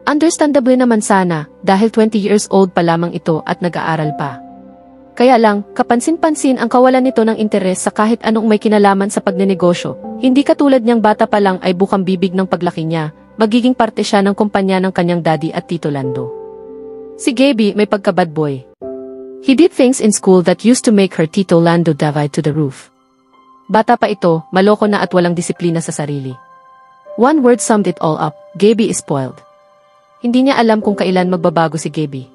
Speaker 2: Understandable naman sana, dahil 20 years old pa lamang ito at nag-aaral pa. Kaya lang, kapansin-pansin ang kawalan nito ng interes sa kahit anong may kinalaman sa pagnenegosyo, hindi katulad niyang bata pa lang ay bukang bibig ng paglaki niya, magiging parte siya ng kumpanya ng kanyang daddy at tito Lando. Si Gaby may pagka-bad boy. He did things in school that used to make her tito Lando dive to the roof. Bata pa ito, maloko na at walang disiplina sa sarili. One word summed it all up, Gaby is spoiled. Hindi niya alam kung kailan magbabago si Gaby.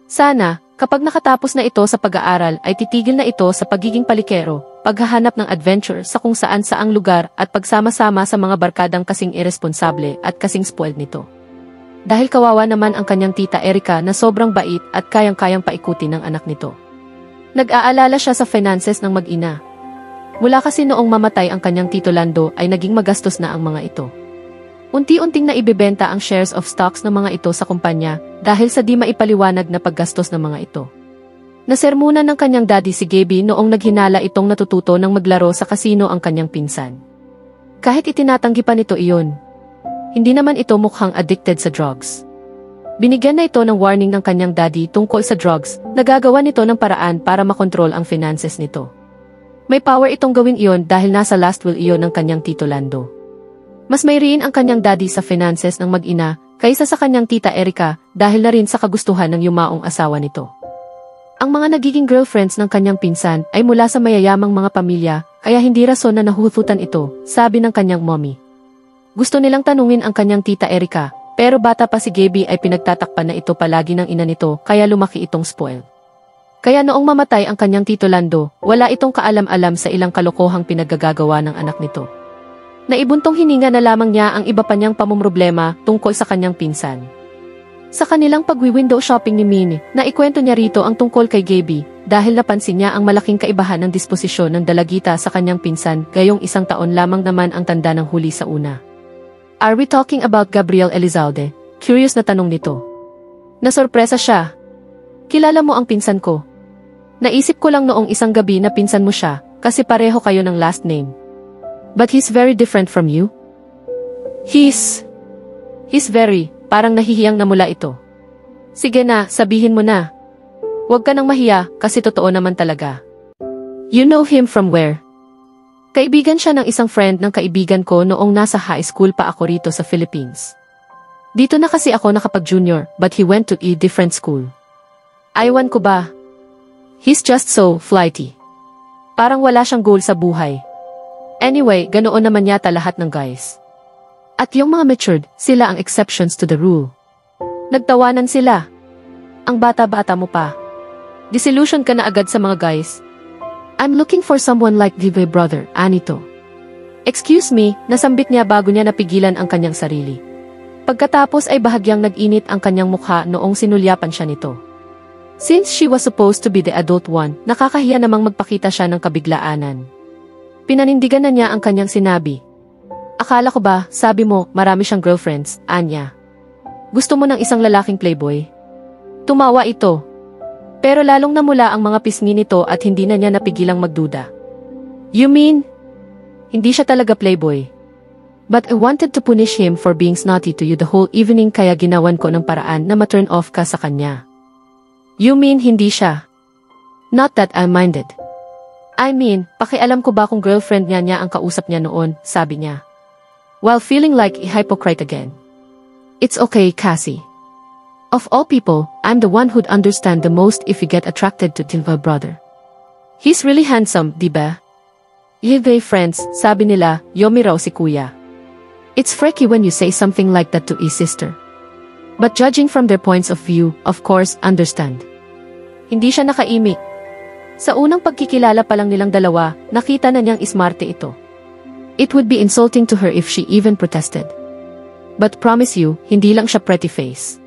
Speaker 2: Sana, kapag nakatapos na ito sa pag-aaral ay titigil na ito sa pagiging palikero, paghahanap ng adventure sa kung saan-saang lugar at pagsama-sama sa mga barkadang kasing irresponsable at kasing spoiled nito. Dahil kawawa naman ang kanyang tita Erica na sobrang bait at kayang-kayang paikutin ng anak nito. Nag-aalala siya sa finances ng mag-ina. Mula kasi noong mamatay ang kanyang tito Lando ay naging magastos na ang mga ito. Unti-unting naibebenta ang shares of stocks ng mga ito sa kumpanya dahil sa di maipaliwanag na paggastos ng mga ito. Nasermunan ng kanyang daddy si Gaby noong naghinala itong natututo ng maglaro sa kasino ang kanyang pinsan. Kahit itinatanggi pa nito iyon, hindi naman ito mukhang addicted sa drugs. Binigyan na ito ng warning ng kanyang daddy tungkol sa drugs, nagagawa nito ng paraan para makontrol ang finances nito. May power itong gawin iyon dahil nasa last will iyon ng kanyang tito Lando. Mas mayriin ang kanyang daddy sa finances ng mag-ina kaysa sa kanyang tita Erica dahil na rin sa kagustuhan ng yumaong asawa nito. Ang mga nagiging girlfriends ng kanyang pinsan ay mula sa mayayamang mga pamilya kaya hindi rason na nahuhutan ito, sabi ng kanyang mommy. Gusto nilang tanungin ang kanyang tita Erica, pero bata pa si Gaby ay pinagtatakpan na ito palagi ng ina nito kaya lumaki itong spoiled. Kaya noong mamatay ang kanyang tito Lando, wala itong kaalam-alam sa ilang kalokohang pinaggagawa ng anak nito. Naibuntong hininga na lamang niya ang iba pa niyang pamumroblema tungkol sa kanyang pinsan. Sa kanilang pagwi-window shopping ni Minnie, naikwento niya rito ang tungkol kay Gaby dahil napansin niya ang malaking kaibahan ng disposisyon ng dalagita sa kanyang pinsan gayong 1 taon lamang naman ang tanda ng huli sa una. Are we talking about Gabriel Elizalde? Curious na tanong nito. Nasorpresa siya. Kilala mo ang pinsan ko? Naisip ko lang noong isang gabi na pinsan mo siya kasi pareho kayo ng last name. But he's very different from you? He's very, parang nahihiyang namula ito. Sige na, sabihin mo na. Huwag ka nang mahiya, kasi totoo naman talaga. You know him from where? Kaibigan siya ng isang friend ng kaibigan ko noong nasa high school pa ako rito sa Philippines. Dito na kasi ako nakapag-junior, but he went to a different school. Aywan ko ba? He's just so flighty. Parang wala siyang goal sa buhay. Anyway, ganoon naman yata lahat ng guys. At yung mga matured, sila ang exceptions to the rule. Nagtawanan sila. Ang bata-bata mo pa. Disillusion ka na agad sa mga guys. I'm looking for someone like the brother, Anito. Excuse me, nasambit niya bago niya napigilan ang kanyang sarili. Pagkatapos ay bahagyang nag-init ang kanyang mukha noong sinulyapan siya nito. Since she was supposed to be the adult one, nakakahiya namang magpakita siya ng kabiglaanan. Pinanindigan na niya ang kanyang sinabi. Akala ko ba, sabi mo, marami siyang girlfriends, Anya. Gusto mo ng isang lalaking playboy? Tumawa ito. Pero lalong namula ang mga pisngi nito at hindi na niya napigilang magduda. You mean, Hindi siya talaga playboy. But I wanted to punish him for being snotty to you the whole evening kaya ginawan ko ng paraan na ma-turn off ka sa kanya. You mean hindi siya? Not that I minded. I mean, pakialam ko ba kung girlfriend niya ang kausap niya noon, sabi niya. While feeling like a hypocrite again. It's okay, Cassie. Of all people, I'm the one who'd understand the most if you get attracted to Tilva brother. He's really handsome, diba? They friends, sabi nila, Yomi raw si kuya. It's freaky when you say something like that to a sister. But judging from their points of view, of course, understand. Hindi siya nakaimik. Sa unang pagkikilala pa lang nilang dalawa, nakita na niyang ismarte ito. It would be insulting to her if she even protested. But promise you, hindi lang siya pretty face.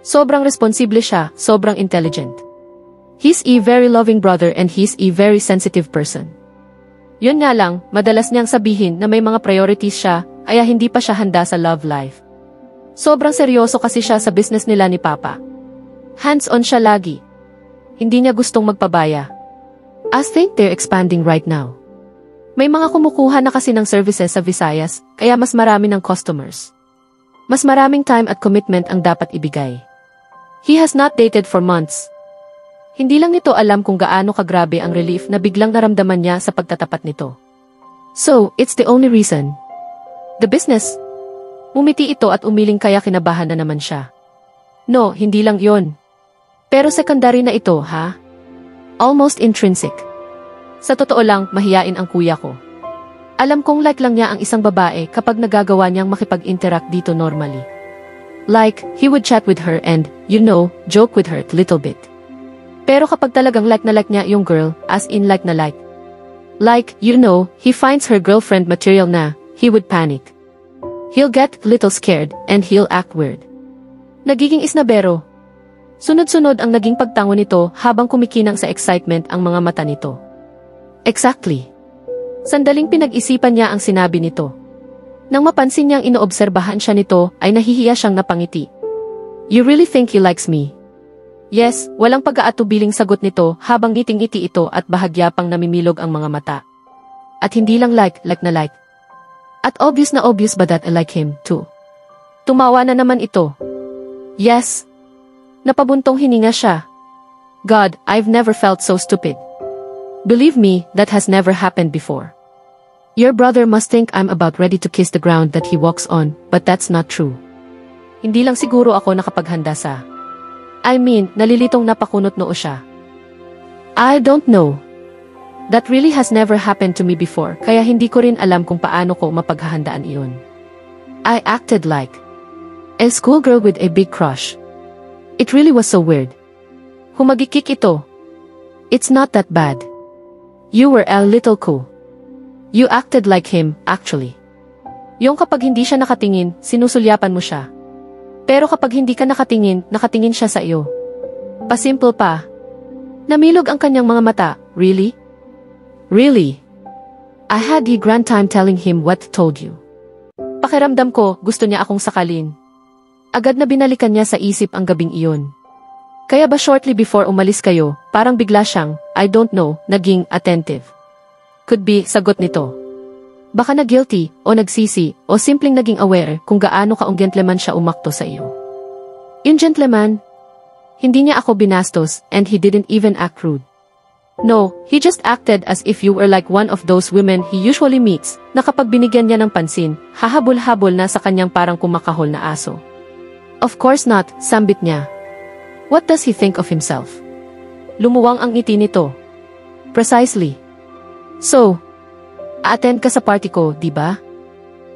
Speaker 2: Sobrang responsible siya, sobrang intelligent. He's a very loving brother and he's a very sensitive person. Yun nga lang, madalas niyang sabihin na may mga priorities siya, kaya hindi pa siya handa sa love life. Sobrang seryoso kasi siya sa business nila ni Papa. Hands-on siya lagi. Hindi niya gustong magpabaya. I think they're expanding right now. May mga kumukuha na kasi ng services sa Visayas, kaya mas marami ng customers. Mas maraming time at commitment ang dapat ibigay. He has not dated for months. Hindi lang nito alam kung gaano kagrabe ang relief na biglang naramdaman niya sa pagtatapat nito. So, it's the only reason. The business. Umiti ito at umiling kaya kinabahan na naman siya. No, hindi lang yon. Pero secondary na ito, ha? Almost intrinsic. Sa totoo lang, mahiyain ang kuya ko. Alam kong like lang niya ang isang babae kapag nagagawa niyang makipag-interact dito normally. Like, he would chat with her and, joke with her a little bit. Pero kapag talagang like na like niya yung girl, as in like na like. Like, he finds her girlfriend material na, he would panic. He'll get little scared, and he'll act weird. Nagiging isnabero. Sunod-sunod ang naging pagtango nito habang kumikinang sa excitement ang mga mata nito. Exactly. Sandaling pinag-isipan niya ang sinabi nito. Nang mapansin niyang inoobserbahan siya nito, ay nahihiya siyang napangiti. You really think he likes me? Yes, walang pag-aatubiling sagot nito habang ngiting-ngiti ito at bahagya pang namimilog ang mga mata. At hindi lang like na like. At obvious na obvious ba that I like him, too? Tumawa na naman ito. Yes. Napabuntong hininga siya. God, I've never felt so stupid. Believe me, that has never happened before. Your brother must think I'm about ready to kiss the ground that he walks on, but that's not true. Hindi lang siguro ako nakapaghanda sa... I mean, nalilitong napakunot noo siya. I don't know. That really has never happened to me before, kaya hindi ko rin alam kung paano ko mapaghahandaan iyon. I acted like a schoolgirl with a big crush. It really was so weird. Humagikik ito. It's not that bad. You were a little cool. You acted like him, actually. Yung kapag hindi siya nakatingin, sinusulyapan mo siya. Pero kapag hindi ka nakatingin siya sa iyo. Pasimple pa. Namilog ang kanyang mga mata, really? Really? I had a grand time telling him what told you. Pakiramdam ko, gusto niya akong sakalin. Agad na binalikan niya sa isip ang gabing iyon. Kaya ba shortly before umalis kayo, parang bigla siyang, I don't know, naging attentive. Could be, sagot nito. Baka na guilty, o nagsisi, o simpleng naging aware kung gaano kaong gentleman siya umakto sa iyo. Yung gentleman, hindi niya ako binastos, and he didn't even act rude. No, he just acted as if you were like one of those women he usually meets, na kapag binigyan niya ng pansin, hahabol-habol na sa kanyang parang kumakahol na aso. Of course not, sambit niya. What does he think of himself? Lumuwang ang ngiti nito. Precisely. So, attend ka sa party ko, di ba?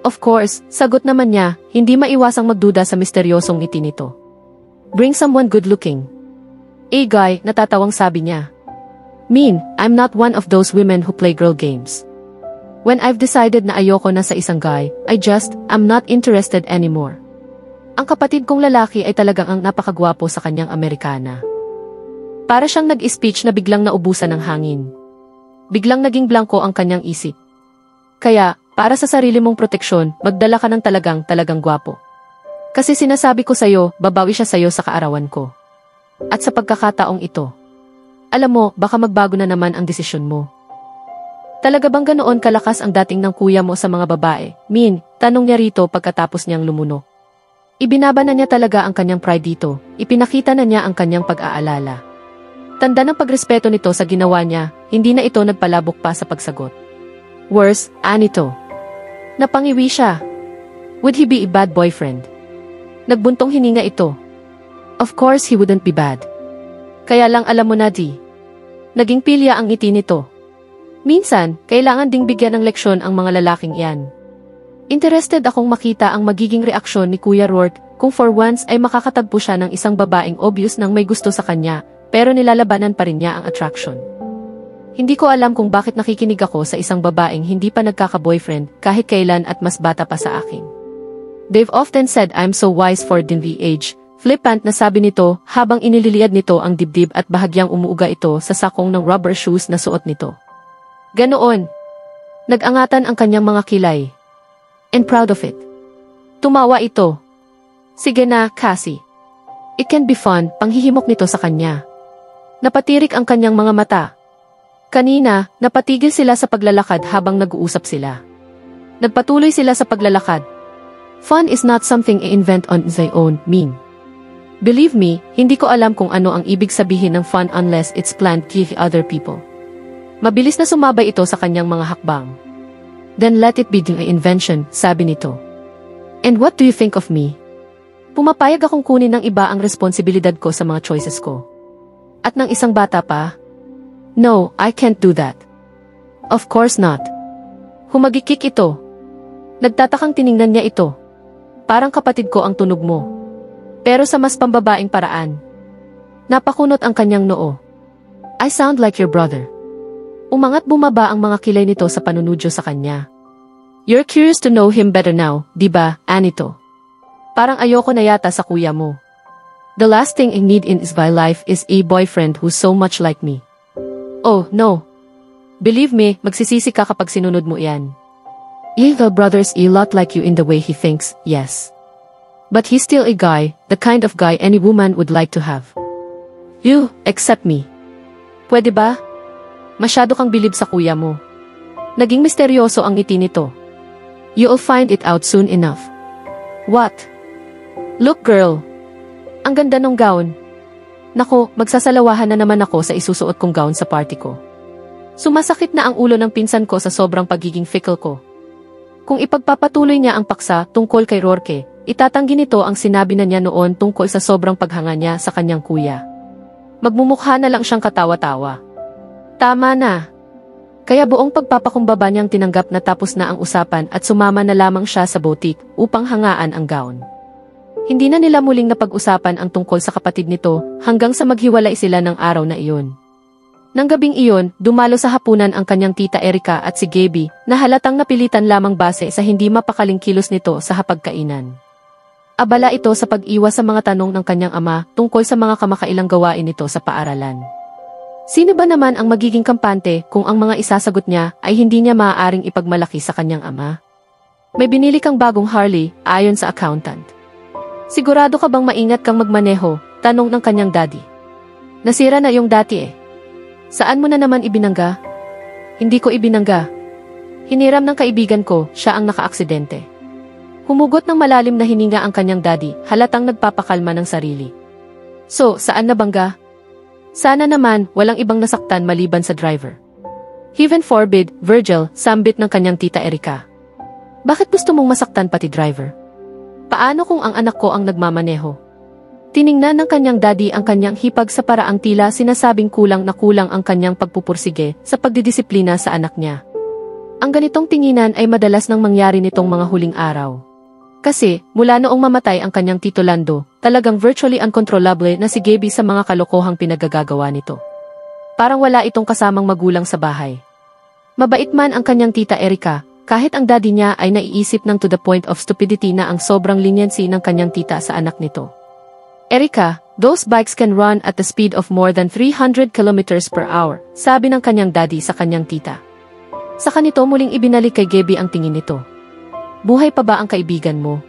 Speaker 2: Of course, sagot naman niya, hindi maiwasang magduda sa misteryosong ngiti nito. Bring someone good-looking. Guy, natatawang sabi niya. Mean, I'm not one of those women who play girl games. When I've decided na ayoko na sa isang guy, I'm not interested anymore. Ang kapatid kong lalaki ay talagang ang napakagwapo sa kanyang Amerikana. Para siyang nag-speech na biglang naubusan ng hangin. Biglang naging blanko ang kanyang isip. Kaya, para sa sarili mong proteksyon, magdala ka ng talagang gwapo. Kasi sinasabi ko sa'yo, babawi siya sa'yo sa kaarawan ko. At sa pagkakataong ito, alam mo, baka magbago na naman ang desisyon mo. Talaga bang ganoon kalakas ang dating ng kuya mo sa mga babae? Min, tanong niya rito pagkatapos niyang lumunok. Ibinaba na niya talaga ang kanyang pride dito, ipinakita na niya ang kanyang pag-aalala. Tanda ng pagrespeto nito sa ginawa niya, hindi na ito nagpalabok pa sa pagsagot. Worse, Anito. Napangiwi siya. Would he be a bad boyfriend? Nagbuntong hininga ito. Of course he wouldn't be bad. Kaya lang alam mo na di. Naging pilya ang ngiti nito. Minsan, kailangan ding bigyan ng leksyon ang mga lalaking iyan. Interested akong makita ang magiging reaksyon ni Kuya Rourke kung for once ay makakatagpo siya ng isang babaeng obvious nang may gusto sa kanya, pero nilalabanan pa rin niya ang attraction. Hindi ko alam kung bakit nakikinig ako sa isang babaeng hindi pa nagkaka-boyfriend kahit kailan at mas bata pa sa akin. They've often said I'm so wise for the age. Flippant na sabi nito habang inililiad nito ang dibdib at bahagyang umuuga ito sa sakong ng rubber shoes na suot nito. Ganoon. Nag-angatan ang kanyang mga kilay. And proud of it. Tumawa ito. Sige na, Cassie. It can be fun, panghihimok nito sa kanya. Napatirik ang kanyang mga mata. Kanina, napatigil sila sa paglalakad habang nag-uusap sila. Nagpatuloy sila sa paglalakad. Fun is not something I-invent on my own, Min. Believe me, hindi ko alam kung ano ang ibig sabihin ng fun unless it's planned with other people. Mabilis na sumabay ito sa kanyang mga hakbang. Then let it be the invention, sabi nito. And what do you think of me? Pumapayag akong kunin ng iba ang responsibilidad ko sa mga choices ko. At ng isang bata pa? No, I can't do that. Of course not. Humagikik ito. Nagtatakang tiningnan niya ito. Parang kapatid ko ang tunog mo. Pero sa mas pambabaing paraan. Napakunot ang kanyang noo. I sound like your brother. Umangat bumaba ang mga kilay nito sa panunudyo sa kanya. You're curious to know him better now, di ba, Anito? Parang ayoko na yata sa kuya mo. The last thing I need in my life is a boyfriend who's so much like me. Oh, no. Believe me, magsisisi ka kapag sinunod mo yan. Your brother's a lot like you in the way he thinks, yes. But he's still a guy, the kind of guy any woman would like to have. You, accept me. Pwede ba? Masyado kang bilib sa kuya mo. Naging misteryoso ang ngiti nito. You'll find it out soon enough. What? Look girl. Ang ganda nung gown. Nako, magsasalawahan na naman ako sa isusuot kong gown sa party ko. Sumasakit na ang ulo ng pinsan ko sa sobrang pagiging fickle ko. Kung ipagpapatuloy niya ang paksa tungkol kay Rourke, itatanggi nito ang sinabi na niya noon tungkol sa sobrang paghanga niya sa kanyang kuya. Magmumukha na lang siyang katawa-tawa. Tama na. Kaya buong pagpapakumbaba niyang tinanggap na tapos na ang usapan at sumama na lamang siya sa boutique upang hangaan ang gown. Hindi na nila muling napag-usapan ang tungkol sa kapatid nito hanggang sa maghiwalay sila ng araw na iyon. Nang gabing iyon, dumalo sa hapunan ang kanyang tita Erica at si Gaby na halatang napilitan lamang base sa hindi mapakaling kilos nito sa hapagkainan. Abala ito sa pag-iwas sa mga tanong ng kanyang ama tungkol sa mga kamakailang gawain nito sa paaralan. Sino ba naman ang magiging kampante kung ang mga isasagot niya ay hindi niya maaaring ipagmalaki sa kanyang ama? May binili kang bagong Harley, ayon sa accountant. Sigurado ka bang maingat kang magmaneho? Tanong ng kanyang daddy. Nasira na yung dati eh. Saan mo na naman ibinangga? Hindi ko ibinangga. Hiniram ng kaibigan ko, siya ang nakaaksidente. Humugot ng malalim na hininga ang kanyang daddy, halatang nagpapakalma ng sarili. So, saan nabangga? Sana naman, walang ibang nasaktan maliban sa driver. Heaven forbid, Virgil, sambit ng kanyang tita Erica. Bakit gusto mong masaktan pati driver? Paano kung ang anak ko ang nagmamaneho? Tiningnan ng kanyang daddy ang kanyang hipag sa paraang tila sinasabing kulang na kulang ang kanyang pagpupursige sa pagdidisiplina sa anak niya. Ang ganitong tinginan ay madalas nang mangyari nitong mga huling araw. Kasi, mula noong mamatay ang kanyang tito Lando, talagang virtually uncontrollable na si Gaby sa mga kalokohang pinagagagawa nito. Parang wala itong kasamang magulang sa bahay. Mabait man ang kanyang tita Erica, kahit ang daddy niya ay naiisip ng to the point of stupidity na ang sobrang leniency ng kanyang tita sa anak nito. Erica, those bikes can run at the speed of more than 300 kilometers per hour, sabi ng kanyang daddy sa kanyang tita. Sa kanito muling ibinalik kay Gaby ang tingin nito. Buhay pa ba ang kaibigan mo?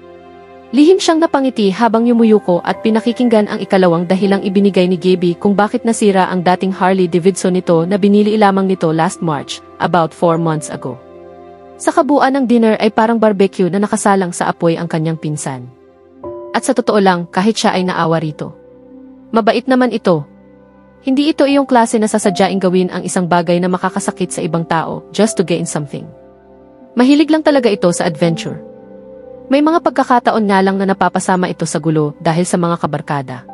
Speaker 2: Lihim siyang napangiti habang yumuyuko at pinakikinggan ang ikalawang dahilang ibinigay ni Gaby kung bakit nasira ang dating Harley Davidson nito na binili lamang nito last March, about 4 months ago. Sa kabuuan ng dinner ay parang barbecue na nakasalang sa apoy ang kanyang pinsan. At sa totoo lang, kahit siya ay naawa rito. Mabait naman ito. Hindi ito iyong klase na sasadyaing gawin ang isang bagay na makakasakit sa ibang tao just to gain something. Mahilig lang talaga ito sa adventure. May mga pagkakataon nga lang na napapasama ito sa gulo dahil sa mga kabarkada.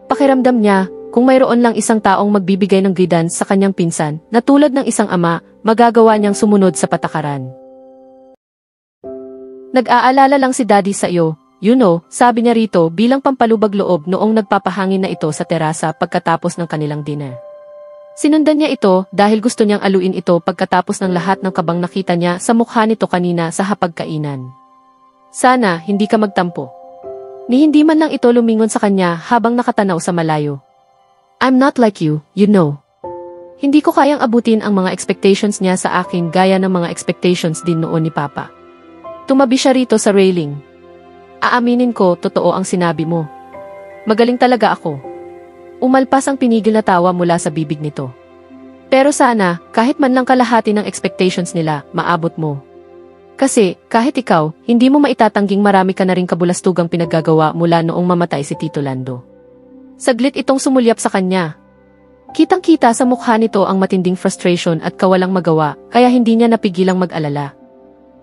Speaker 2: Pakiramdam niya, kung mayroon lang isang taong magbibigay ng guidance sa kanyang pinsan, na tulad ng isang ama, magagawa niyang sumunod sa patakaran. Nag-aalala lang si Daddy sa iyo, you know, sabi niya rito bilang pampalubag loob noong nagpapahangin na ito sa terasa pagkatapos ng kanilang dinner. Sinundan niya ito dahil gusto niyang aluin ito pagkatapos ng lahat ng kabang nakita niya sa mukha nito kanina sa hapagkainan. Sana, hindi ka magtampo. Ni hindi man lang ito lumingon sa kanya habang nakatanaw sa malayo. I'm not like you, you know. Hindi ko kayang abutin ang mga expectations niya sa akin gaya ng mga expectations din noon ni Papa. Tumabi siya rito sa railing. Aaminin ko, totoo ang sinabi mo. Magaling talaga ako. Umalpas ang pinigil na tawa mula sa bibig nito. Pero sana, kahit man lang kalahati ng expectations nila, maabot mo. Kasi, kahit ikaw, hindi mo maitatangging marami ka na ring kabulastugang pinaggagawa mula noong mamatay si Tito Lando. Saglit itong sumulyap sa kanya. Kitang-kita sa mukha nito ang matinding frustration at kawalang magawa, kaya hindi niya napigilang mag-alala.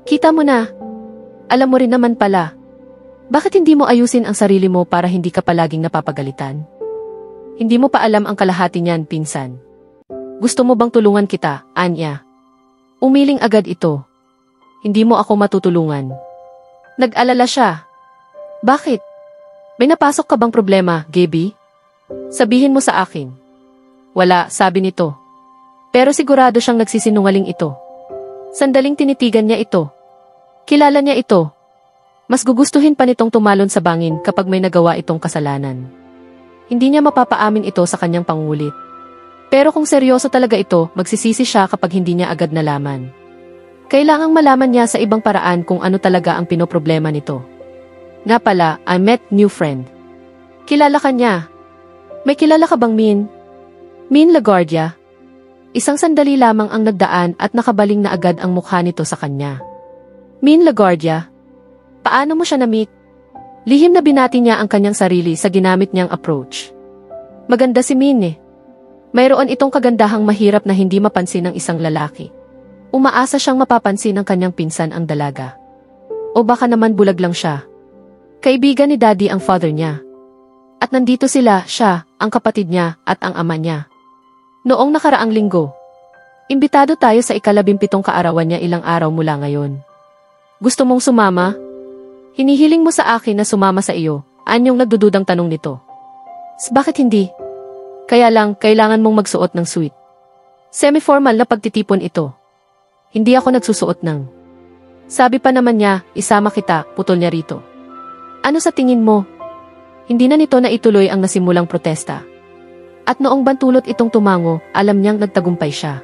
Speaker 2: Kita mo na. Alam mo rin naman pala. Bakit hindi mo ayusin ang sarili mo para hindi ka palaging napapagalitan? Hindi mo pa alam ang kalahati niyan, pinsan. Gusto mo bang tulungan kita, Anya? Umiling agad ito. Hindi mo ako matutulungan. Nag-alala siya. Bakit? May napasok ka bang problema, Gaby? Sabihin mo sa akin. Wala, sabi nito. Pero sigurado siyang nagsisinungaling ito. Sandaling tinitigan niya ito. Kilala niya ito. Mas gugustuhin pa nitong tumalon sa bangin kapag may nagawa itong kasalanan. Hindi niya mapapaamin ito sa kanyang pangulit. Pero kung seryoso talaga ito, magsisisi siya kapag hindi niya agad nalaman. Kailangang malaman niya sa ibang paraan kung ano talaga ang pinoproblema nito. Nga pala, I met new friend. Kilala ka niya. May kilala ka bang Min? Min LaGuardia? Isang sandali lamang ang nagdaan at nakabaling na agad ang mukha nito sa kanya. Min LaGuardia? Paano mo siya na-meet? Lihim na binati niya ang kanyang sarili sa ginamit niyang approach. Maganda si Min eh. Mayroon itong kagandahang mahirap na hindi mapansin ng isang lalaki. Umaasa siyang mapapansin ng kanyang pinsan ang dalaga. O baka naman bulag lang siya. Kaibigan ni Daddy ang father niya. At nandito sila, siya, ang kapatid niya, at ang ama niya. Noong nakaraang linggo, imbitado tayo sa 17 kaarawan niya ilang araw mula ngayon. Gusto mong sumama? Hinihiling mo sa akin na sumama sa iyo, anyong nagdududang tanong nito. Bakit hindi? Kaya lang, kailangan mong magsuot ng suit. Semi-formal na pagtitipon ito. Hindi ako nagsusuot ng. Sabi pa naman niya, isama kita, putol niya rito. Ano sa tingin mo? Hindi na nito na ituloy ang nasimulang protesta. At noong bantulot itong tumango, alam niyang nagtagumpay siya.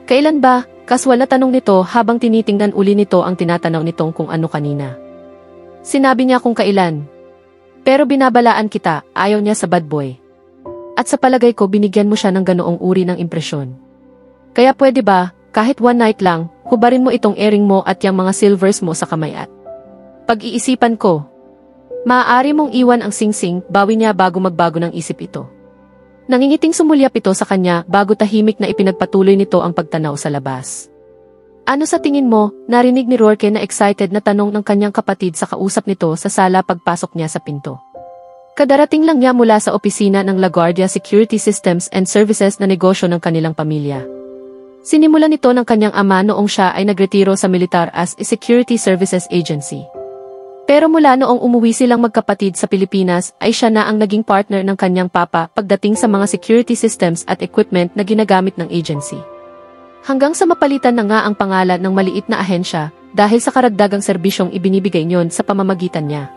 Speaker 2: Kailan ba? Kaswal na tanong nito habang tinitingnan uli nito ang tinatanaw nitong kung ano kanina. Sinabi niya kung kailan. Pero binabalaan kita, ayaw niya sa bad boy. At sa palagay ko binigyan mo siya ng ganoong uri ng impresyon. Kaya pwede ba? Kahit one night lang, hubarin mo itong earring mo at yung mga silvers mo sa kamay at. Pag-iisipan ko. Maaari mong iwan ang singsing, bawi niya bago magbago ng isip ito. Nangingiting sumulyap ito sa kanya bago tahimik na ipinagpatuloy nito ang pagtanaw sa labas. Ano sa tingin mo? Narinig ni Rourke na excited na tanong ng kanyang kapatid sa kausap nito sa sala pagpasok niya sa pinto. Kadarating lang niya mula sa opisina ng LaGuardia Security Systems and Services na negosyo ng kanilang pamilya. Sinimulan nito ng kanyang ama noong siya ay nagretiro sa militar as a Security Services Agency. Pero mula noong umuwi silang magkapatid sa Pilipinas ay siya na ang naging partner ng kanyang papa pagdating sa mga security systems at equipment na ginagamit ng agency. Hanggang sa mapalitan na nga ang pangalan ng maliit na ahensya dahil sa karagdagang serbisyong ibinibigay niyon sa pamamagitan niya.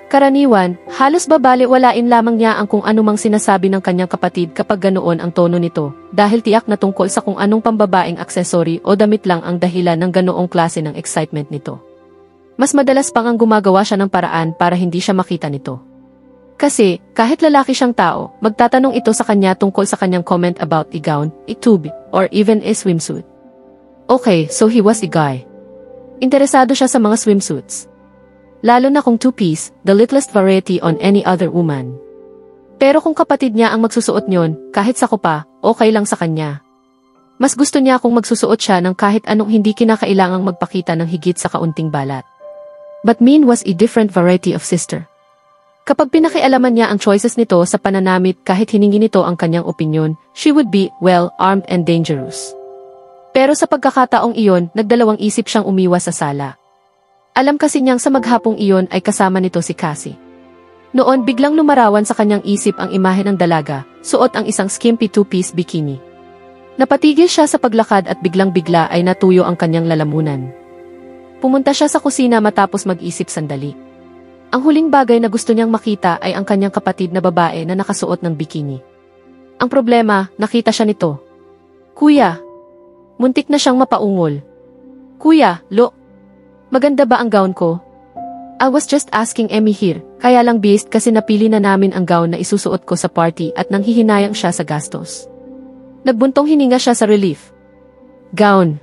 Speaker 2: Karaniwan, halos babali-walain lamang niya ang kung anumang sinasabi ng kanyang kapatid kapag ganoon ang tono nito, dahil tiyak na tungkol sa kung anong pambabaeng aksesori o damit lang ang dahilan ng ganoong klase ng excitement nito. Mas madalas pang ang gumagawa siya ng paraan para hindi siya makita nito. Kasi, kahit lalaki siyang tao, magtatanong ito sa kanya tungkol sa kanyang comment about a gown, a tube, or even a swimsuit. Okay, so he was a guy. Interesado siya sa mga swimsuits. Lalo na kung two-piece, the littlest variety on any other woman. Pero kung kapatid niya ang magsusuot niyon, kahit sako pa, okay lang sa kanya. Mas gusto niya kung magsusuot siya ng kahit anong hindi kinakailangang magpakita ng higit sa kaunting balat. But Min was a different variety of sister. Kapag pinakialaman niya ang choices nito sa pananamit kahit hiningi nito ang kanyang opinyon, she would be, well, armed and dangerous. Pero sa pagkakataong iyon, nagdalawang isip siyang umiwas sa sala. Alam kasi niyang sa maghapong iyon ay kasama nito si Cassie. Noon biglang lumarawan sa kanyang isip ang imahe ng dalaga, suot ang isang skimpy two-piece bikini. Napatigil siya sa paglakad at biglang-bigla ay natuyo ang kanyang lalamunan. Pumunta siya sa kusina matapos mag-isip sandali. Ang huling bagay na gusto niyang makita ay ang kanyang kapatid na babae na nakasuot ng bikini. Ang problema, nakita siya nito. Kuya! Muntik na siyang mapaungol. Kuya, look! Maganda ba ang gown ko? I was just asking Emmy here, kaya lang based kasi napili na namin ang gown na isusuot ko sa party at nanghihinayang siya sa gastos. Nagbuntong hininga siya sa relief. Gown.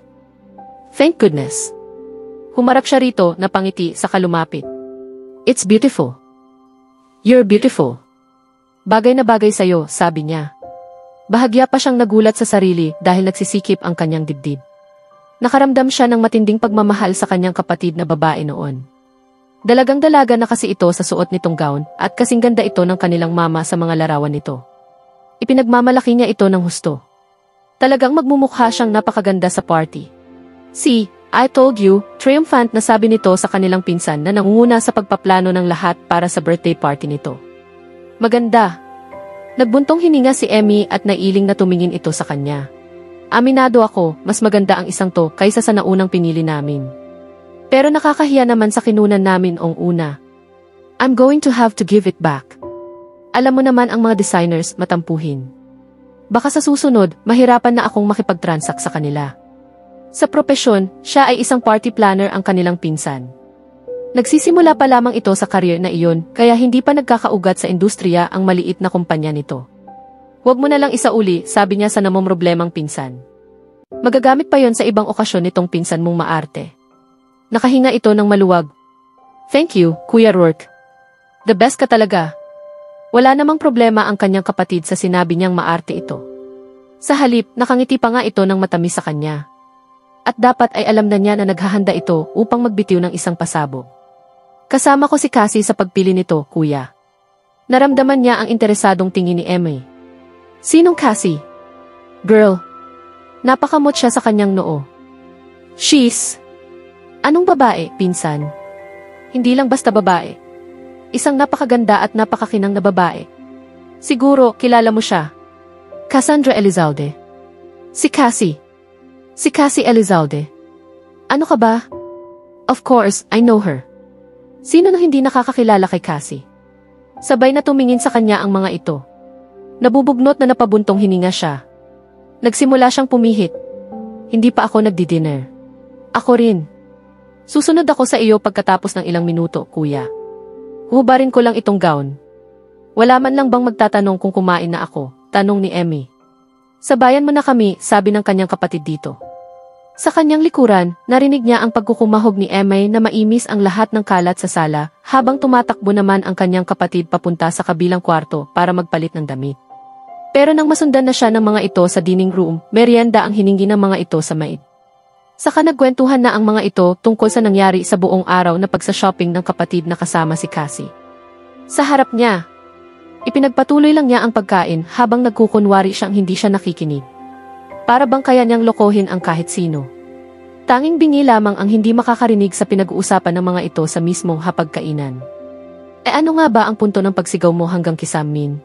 Speaker 2: Thank goodness. Humarap siya rito na pangiti sa kalumapit. It's beautiful. You're beautiful. Bagay na bagay sa'yo, sabi niya. Bahagya pa siyang nagulat sa sarili dahil nagsisikip ang kanyang dibdib. Nakaramdam siya ng matinding pagmamahal sa kanyang kapatid na babae noon. Dalagang-dalaga na kasi ito sa suot nitong gown at kasing ganda ito ng kanilang mama sa mga larawan nito. Ipinagmamalaki niya ito ng husto. Talagang magmumukha siyang napakaganda sa party. See, I told you, triumphant na sabi nito sa kanilang pinsan na nangunguna sa pagpaplano ng lahat para sa birthday party nito. Maganda. Nagbuntong hininga si Emmy at nailing na tumingin ito sa kanya. Aminado ako, mas maganda ang isang to kaysa sa naunang pinili namin. Pero nakakahiya naman sa kinunan namin ong una. I'm going to have to give it back. Alam mo naman ang mga designers matampuhin. Baka sa susunod, mahirapan na akong makipag-transact sa kanila. Sa propesyon, siya ay isang party planner ang kanilang pinsan. Nagsisimula pa lamang ito sa career na iyon, kaya hindi pa nagkakaugat sa industriya ang maliit na kumpanya nito. Huwag mo na lang isauli, sabi niya sa namomroblemang pinsan. Magagamit pa yon sa ibang okasyon nitong pinsan mong maarte. Nakahinga ito ng maluwag. Thank you, Kuya Rourke. The best ka talaga. Wala namang problema ang kanyang kapatid sa sinabi niyang maarte ito. Sa halip, nakangiti pa nga ito ng matamis sa kanya. At dapat ay alam na niya na naghahanda ito upang magbitiw ng isang pasabog. Kasama ko si Cassie sa pagpili nito, kuya. Naramdaman niya ang interesadong tingin ni Emmy. Sinong Cassie? Girl. Napakamot siya sa kanyang noo. She's... Anong babae, pinsan? Hindi lang basta babae. Isang napakaganda at napakakinang na babae. Siguro, kilala mo siya. Cassandra Elizalde. Si Cassie. Si Cassie Elizalde. Ano ka ba? Of course, I know her. Sino na hindi nakakakilala kay Cassie? Sabay na tumingin sa kanya ang mga ito. Nabubugnot na napabuntong hininga siya. Nagsimula siyang pumihit. Hindi pa ako nagdi-dinner. Ako rin. Susunod ako sa iyo pagkatapos ng ilang minuto, kuya. Hubarin ko lang itong gown. Wala man lang bang magtatanong kung kumain na ako, tanong ni Emmy. Sabayan mo na kami, sabi ng kanyang kapatid dito. Sa kanyang likuran, narinig niya ang pagkukumahog ni Emmy na maimis ang lahat ng kalat sa sala, habang tumatakbo naman ang kanyang kapatid papunta sa kabilang kwarto para magpalit ng damit. Pero nang masundan na siya ng mga ito sa dining room, merienda ang hiningi ng mga ito sa maid. Saka nagkwentuhan na ang mga ito tungkol sa nangyari sa buong araw na pagsa-shopping ng kapatid na kasama si Cassie. Sa harap niya, ipinagpatuloy lang niya ang pagkain habang nagkukunwari siyang hindi siya nakikinig. Para bang kaya niyang lokohin ang kahit sino. Tanging bingi lamang ang hindi makakarinig sa pinag-uusapan ng mga ito sa mismong hapagkainan. Ano nga ba ang punto ng pagsigaw mo hanggang kisamin?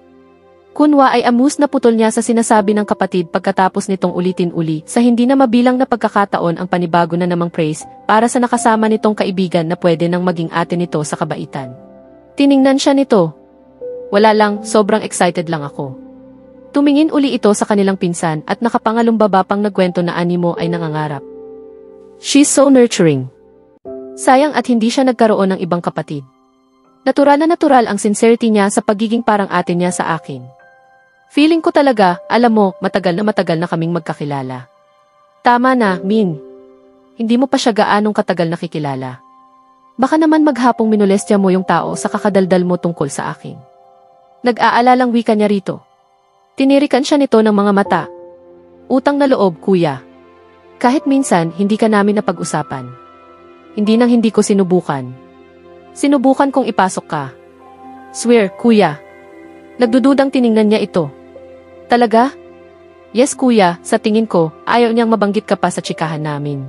Speaker 2: Kunwa ay amus na putol niya sa sinasabi ng kapatid pagkatapos nitong ulitin-uli sa hindi na mabilang na pagkakataon ang panibago na namang praise para sa nakasama nitong kaibigan na pwede nang maging ate nito sa kabaitan. Tiningnan siya nito. Wala lang, sobrang excited lang ako. Tumingin uli ito sa kanilang pinsan at nakapangalumbaba pang nagkwento na animo ay nangangarap. She's so nurturing. Sayang at hindi siya nagkaroon ng ibang kapatid. Natural na natural ang sincerity niya sa pagiging parang ate niya sa akin. Feeling ko talaga, alam mo, matagal na kaming magkakilala. Tama na, Min. Hindi mo pa siya gaanong katagal nakikilala. Baka naman maghapong minolestya mo yung tao sa kakadaldal mo tungkol sa akin. Nag-aalalang wika niya rito. Tinirikan siya nito ng mga mata. Utang na loob, kuya. Kahit minsan, hindi ka namin napag-usapan. Hindi nang hindi ko sinubukan. Sinubukan kong ipasok ka. Swear, kuya. Nagdududang tiningnan niya ito. Talaga? Yes, kuya, sa tingin ko, ayaw niyang mabanggit ka pa sa tsikahan namin.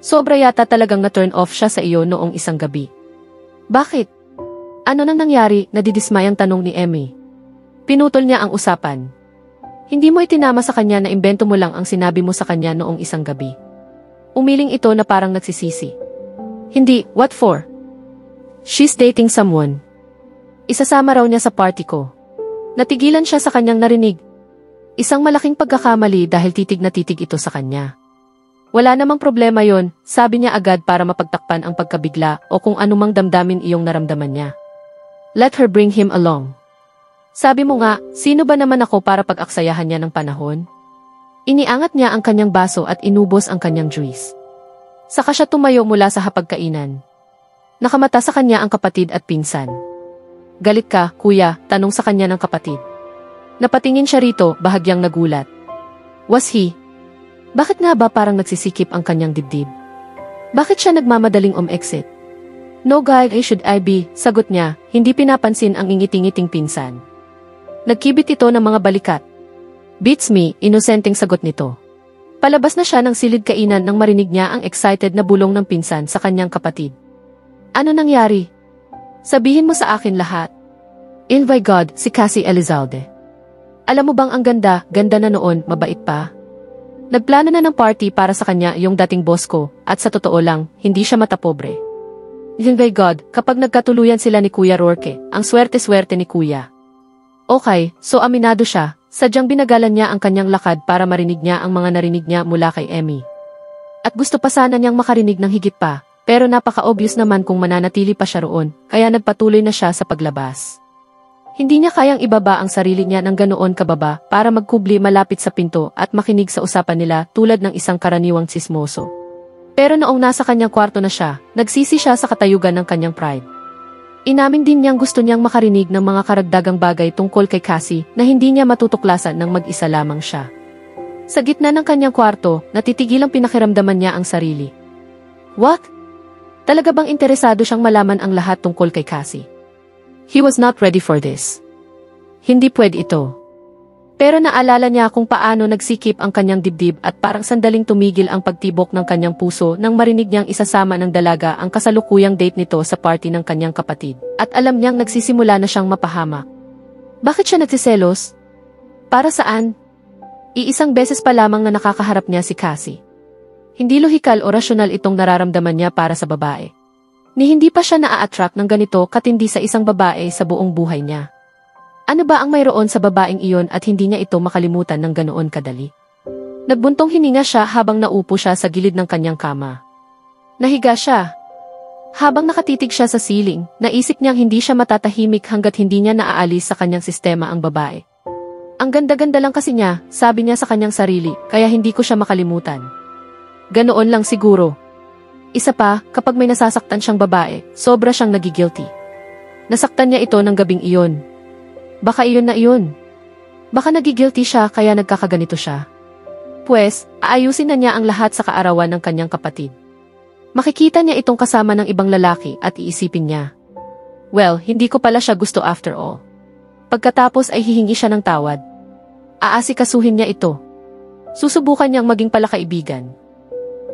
Speaker 2: Sobra yata talagang na-turn off siya sa iyo noong isang gabi. Bakit? Ano nang nangyari? Nadidismay ang tanong ni Emmy. Pinutol niya ang usapan. Hindi mo itinama sa kanya na imbento mo lang ang sinabi mo sa kanya noong isang gabi. Umiling ito na parang nagsisisi. Hindi, what for? She's dating someone. Isasama raw niya sa party ko. Natigilan siya sa kanyang narinig. Isang malaking pagkakamali dahil titig na titig ito sa kanya. Wala namang problema yon, sabi niya agad para mapagtakpan ang pagkabigla o kung anumang damdamin iyong naramdaman niya. Let her bring him along. Sabi mo nga, sino ba naman ako para pag-aksayahan niya ng panahon? Iniangat niya ang kanyang baso at inubos ang kanyang juice. Saka siya tumayo mula sa hapagkainan. Nakamata sa kanya ang kapatid at pinsan. Galit ka, kuya, tanong sa kanya ng kapatid. Napatingin siya rito, bahagyang nagulat. Was he? Bakit nga ba parang nagsisikip ang kanyang dibdib? Bakit siya nagmamadaling exit? No guy, should I be, sagot niya, hindi pinapansin ang ingiting-ngiting pinsan. Nagkibit ito ng mga balikat. Beats me, inosenteng sagot nito. Palabas na siya ng silid kainan nang marinig niya ang excited na bulong ng pinsan sa kanyang kapatid. Ano nangyari? Sabihin mo sa akin lahat. In by God, si Cassie Elizalde. Alam mo bang ang ganda na noon, mabait pa? Nagplano na ng party para sa kanya yung dating boss ko, at sa totoo lang, hindi siya matapobre. In by God, kapag nagkatuluyan sila ni Kuya Rourke, ang swerte-swerte ni Kuya. Okay, so aminado siya, sadyang binagalan niya ang kanyang lakad para marinig niya ang mga narinig niya mula kay Emmy. At gusto pa sana niyang makarinig ng higit pa, pero napaka-obvious naman kung mananatili pa siya roon, kaya nagpatuloy na siya sa paglabas. Hindi niya kayang ibaba ang sarili niya ng ganoon kababa para magkubli malapit sa pinto at makinig sa usapan nila tulad ng isang karaniwang tsismoso. Pero noong nasa kanyang kwarto na siya, nagsisi siya sa katayugan ng kanyang pride. Inamin din niyang gusto niyang makarinig ng mga karagdagang bagay tungkol kay Cassie na hindi niya matutuklasan ng mag-isa lamang siya. Sa gitna ng kanyang kwarto, natitigilang pinakiramdaman niya ang sarili. What? Talaga bang interesado siyang malaman ang lahat tungkol kay Cassie? He was not ready for this. Hindi pwede ito. Pero naalala niya kung paano nagsikip ang kanyang dibdib at parang sandaling tumigil ang pagtibok ng kanyang puso nang marinig niyang isasama ng dalaga ang kasalukuyang date nito sa party ng kanyang kapatid. At alam niyang nagsisimula na siyang mapahamak. Bakit siya nagsiselos? Para saan? Iisang beses pa lamang na nakakaharap niya si Cassie. Hindi lohikal o rasyonal itong nararamdaman niya para sa babae. Ni hindi pa siya naa-attract ng ganito katindi sa isang babae sa buong buhay niya. Ano ba ang mayroon sa babaeng iyon at hindi niya ito makalimutan ng ganoon kadali? Nagbuntong hininga siya habang naupo siya sa gilid ng kanyang kama. Nahiga siya. Habang nakatitig siya sa siling, naisip niyang hindi siya matatahimik hanggat hindi niya naaalis sa kanyang sistema ang babae. Ang ganda-ganda lang kasi niya, sabi niya sa kanyang sarili, kaya hindi ko siya makalimutan. Ganoon lang siguro. Isa pa, kapag may nasasaktan siyang babae, sobra siyang nagigilty. Nasaktan niya ito ng gabing iyon. Baka iyon na iyon. Baka nagigilty siya kaya nagkakaganito siya. Pwes, aayusin na niya ang lahat sa kaarawan ng kanyang kapatid. Makikita niya itong kasama ng ibang lalaki at iisipin niya. Well, hindi ko pala siya gusto after all. Pagkatapos ay hihingi siya ng tawad. Aasikasuhin niya ito. Susubukan niyang maging palakaibigan.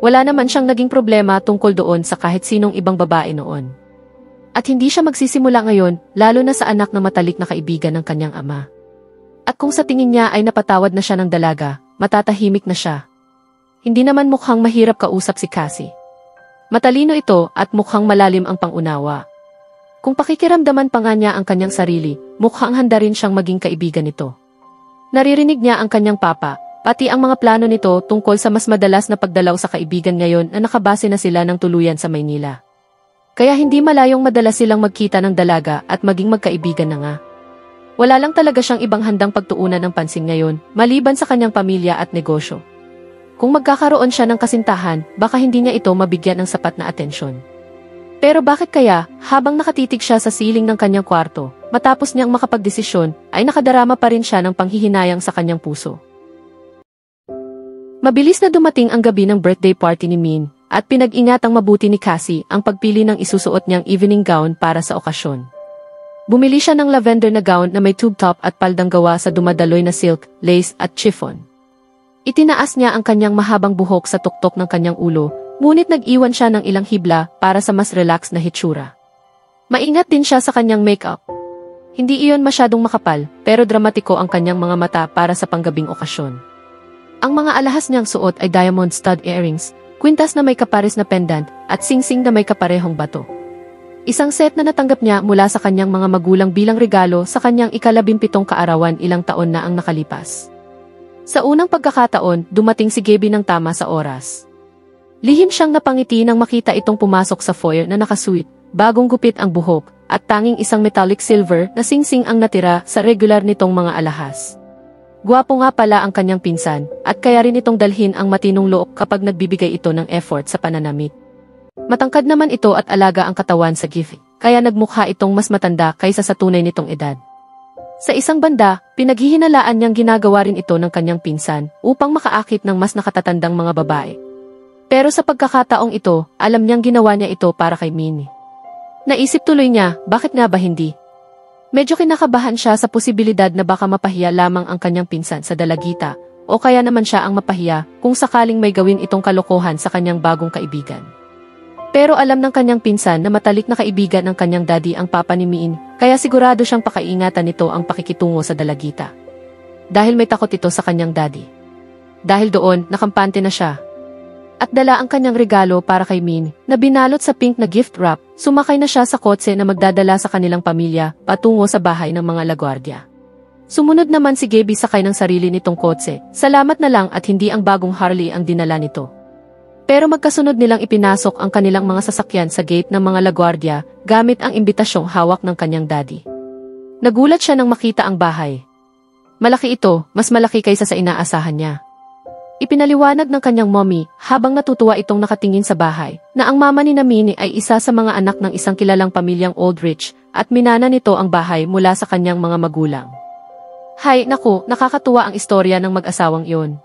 Speaker 2: Wala naman siyang naging problema tungkol doon sa kahit sinong ibang babae noon. At hindi siya magsisimula ngayon, lalo na sa anak na matalik na kaibigan ng kanyang ama. At kung sa tingin niya ay napatawad na siya ng dalaga, matatahimik na siya. Hindi naman mukhang mahirap kausap si Cassie. Matalino ito at mukhang malalim ang pangunawa. Kung pakikiramdaman pa nga niya ang kanyang sarili, mukhang handa rin siyang maging kaibigan nito. Naririnig niya ang kanyang papa, pati ang mga plano nito tungkol sa mas madalas na pagdalaw sa kaibigan ngayon na nakabase na sila ng tuluyan sa Maynila. Kaya hindi malayong madalas silang magkita ng dalaga at maging magkaibigan na nga. Wala lang talaga siyang ibang handang pagtuunan ng pansin ngayon, maliban sa kanyang pamilya at negosyo. Kung magkakaroon siya ng kasintahan, baka hindi niya ito mabigyan ng sapat na atensyon. Pero bakit kaya, habang nakatitig siya sa siling ng kanyang kwarto, matapos niyang makapagdesisyon, ay nakadarama pa rin siya ng panghihinayang sa kanyang puso. Mabilis na dumating ang gabi ng birthday party ni Min, at pinag-ingatang mabuti ni Cassie ang pagpili ng isusuot niyang evening gown para sa okasyon. Bumili siya ng lavender na gown na may tube top at paldang gawa sa dumadaloy na silk, lace at chiffon. Itinaas niya ang kanyang mahabang buhok sa tuktok ng kanyang ulo, ngunit nag-iwan siya ng ilang hibla para sa mas relaxed na hitsura. Maingat din siya sa kanyang makeup. Hindi iyon masyadong makapal, pero dramatiko ang kanyang mga mata para sa panggabing okasyon. Ang mga alahas niyang suot ay diamond stud earrings, kwintas na may kapares na pendant, at singsing na may kaparehong bato. Isang set na natanggap niya mula sa kanyang mga magulang bilang regalo sa kanyang ika-17 kaarawan ilang taon na ang nakalipas. Sa unang pagkakataon, dumating si Gaby ng tama sa oras. Lihim siyang napangiti nang makita itong pumasok sa foyer na nakasuit, bagong gupit ang buhok, at tanging isang metallic silver na singsing ang natira sa regular nitong mga alahas. Gwapo nga pala ang kanyang pinsan, at kaya rin itong dalhin ang matinong loob kapag nagbibigay ito ng effort sa pananamit. Matangkad naman ito at alaga ang katawan sa gift, kaya nagmukha itong mas matanda kaysa sa tunay nitong edad. Sa isang banda, pinaghihinalaan niyang ginagawa rin ito ng kanyang pinsan upang makaakit ng mas nakatatandang mga babae. Pero sa pagkakataong ito, alam niyang ginawa niya ito para kay Minnie. Naisip tuloy niya, bakit nga ba hindi? Medyo kinakabahan siya sa posibilidad na baka mapahiya lamang ang kanyang pinsan sa dalagita, o kaya naman siya ang mapahiya kung sakaling may gawin itong kalokohan sa kanyang bagong kaibigan. Pero alam ng kanyang pinsan na matalik na kaibigan ng kanyang daddy ang papa ni Min, kaya sigurado siyang pakaingatan nito ang pakikitungo sa dalagita. Dahil may takot ito sa kanyang daddy. Dahil doon, nakampante na siya. At dala ang kanyang regalo para kay Min, na binalot sa pink na gift wrap, sumakay na siya sa kotse na magdadala sa kanilang pamilya, patungo sa bahay ng mga lagwardya. Sumunod naman si Gaby sakay ng sarili nitong kotse, salamat na lang at hindi ang bagong Harley ang dinala nito. Pero magkasunod nilang ipinasok ang kanilang mga sasakyan sa gate ng mga lagwardya, gamit ang imbitasyong hawak ng kanyang daddy. Nagulat siya nang makita ang bahay. Malaki ito, mas malaki kaysa sa inaasahan niya. Ipinaliwanag ng kanyang mommy, habang natutuwa itong nakatingin sa bahay, na ang mama ni Minnie ay isa sa mga anak ng isang kilalang pamilyang old rich, at minana nito ang bahay mula sa kanyang mga magulang. Hay, naku, nakakatuwa ang istorya ng mag-asawang iyon.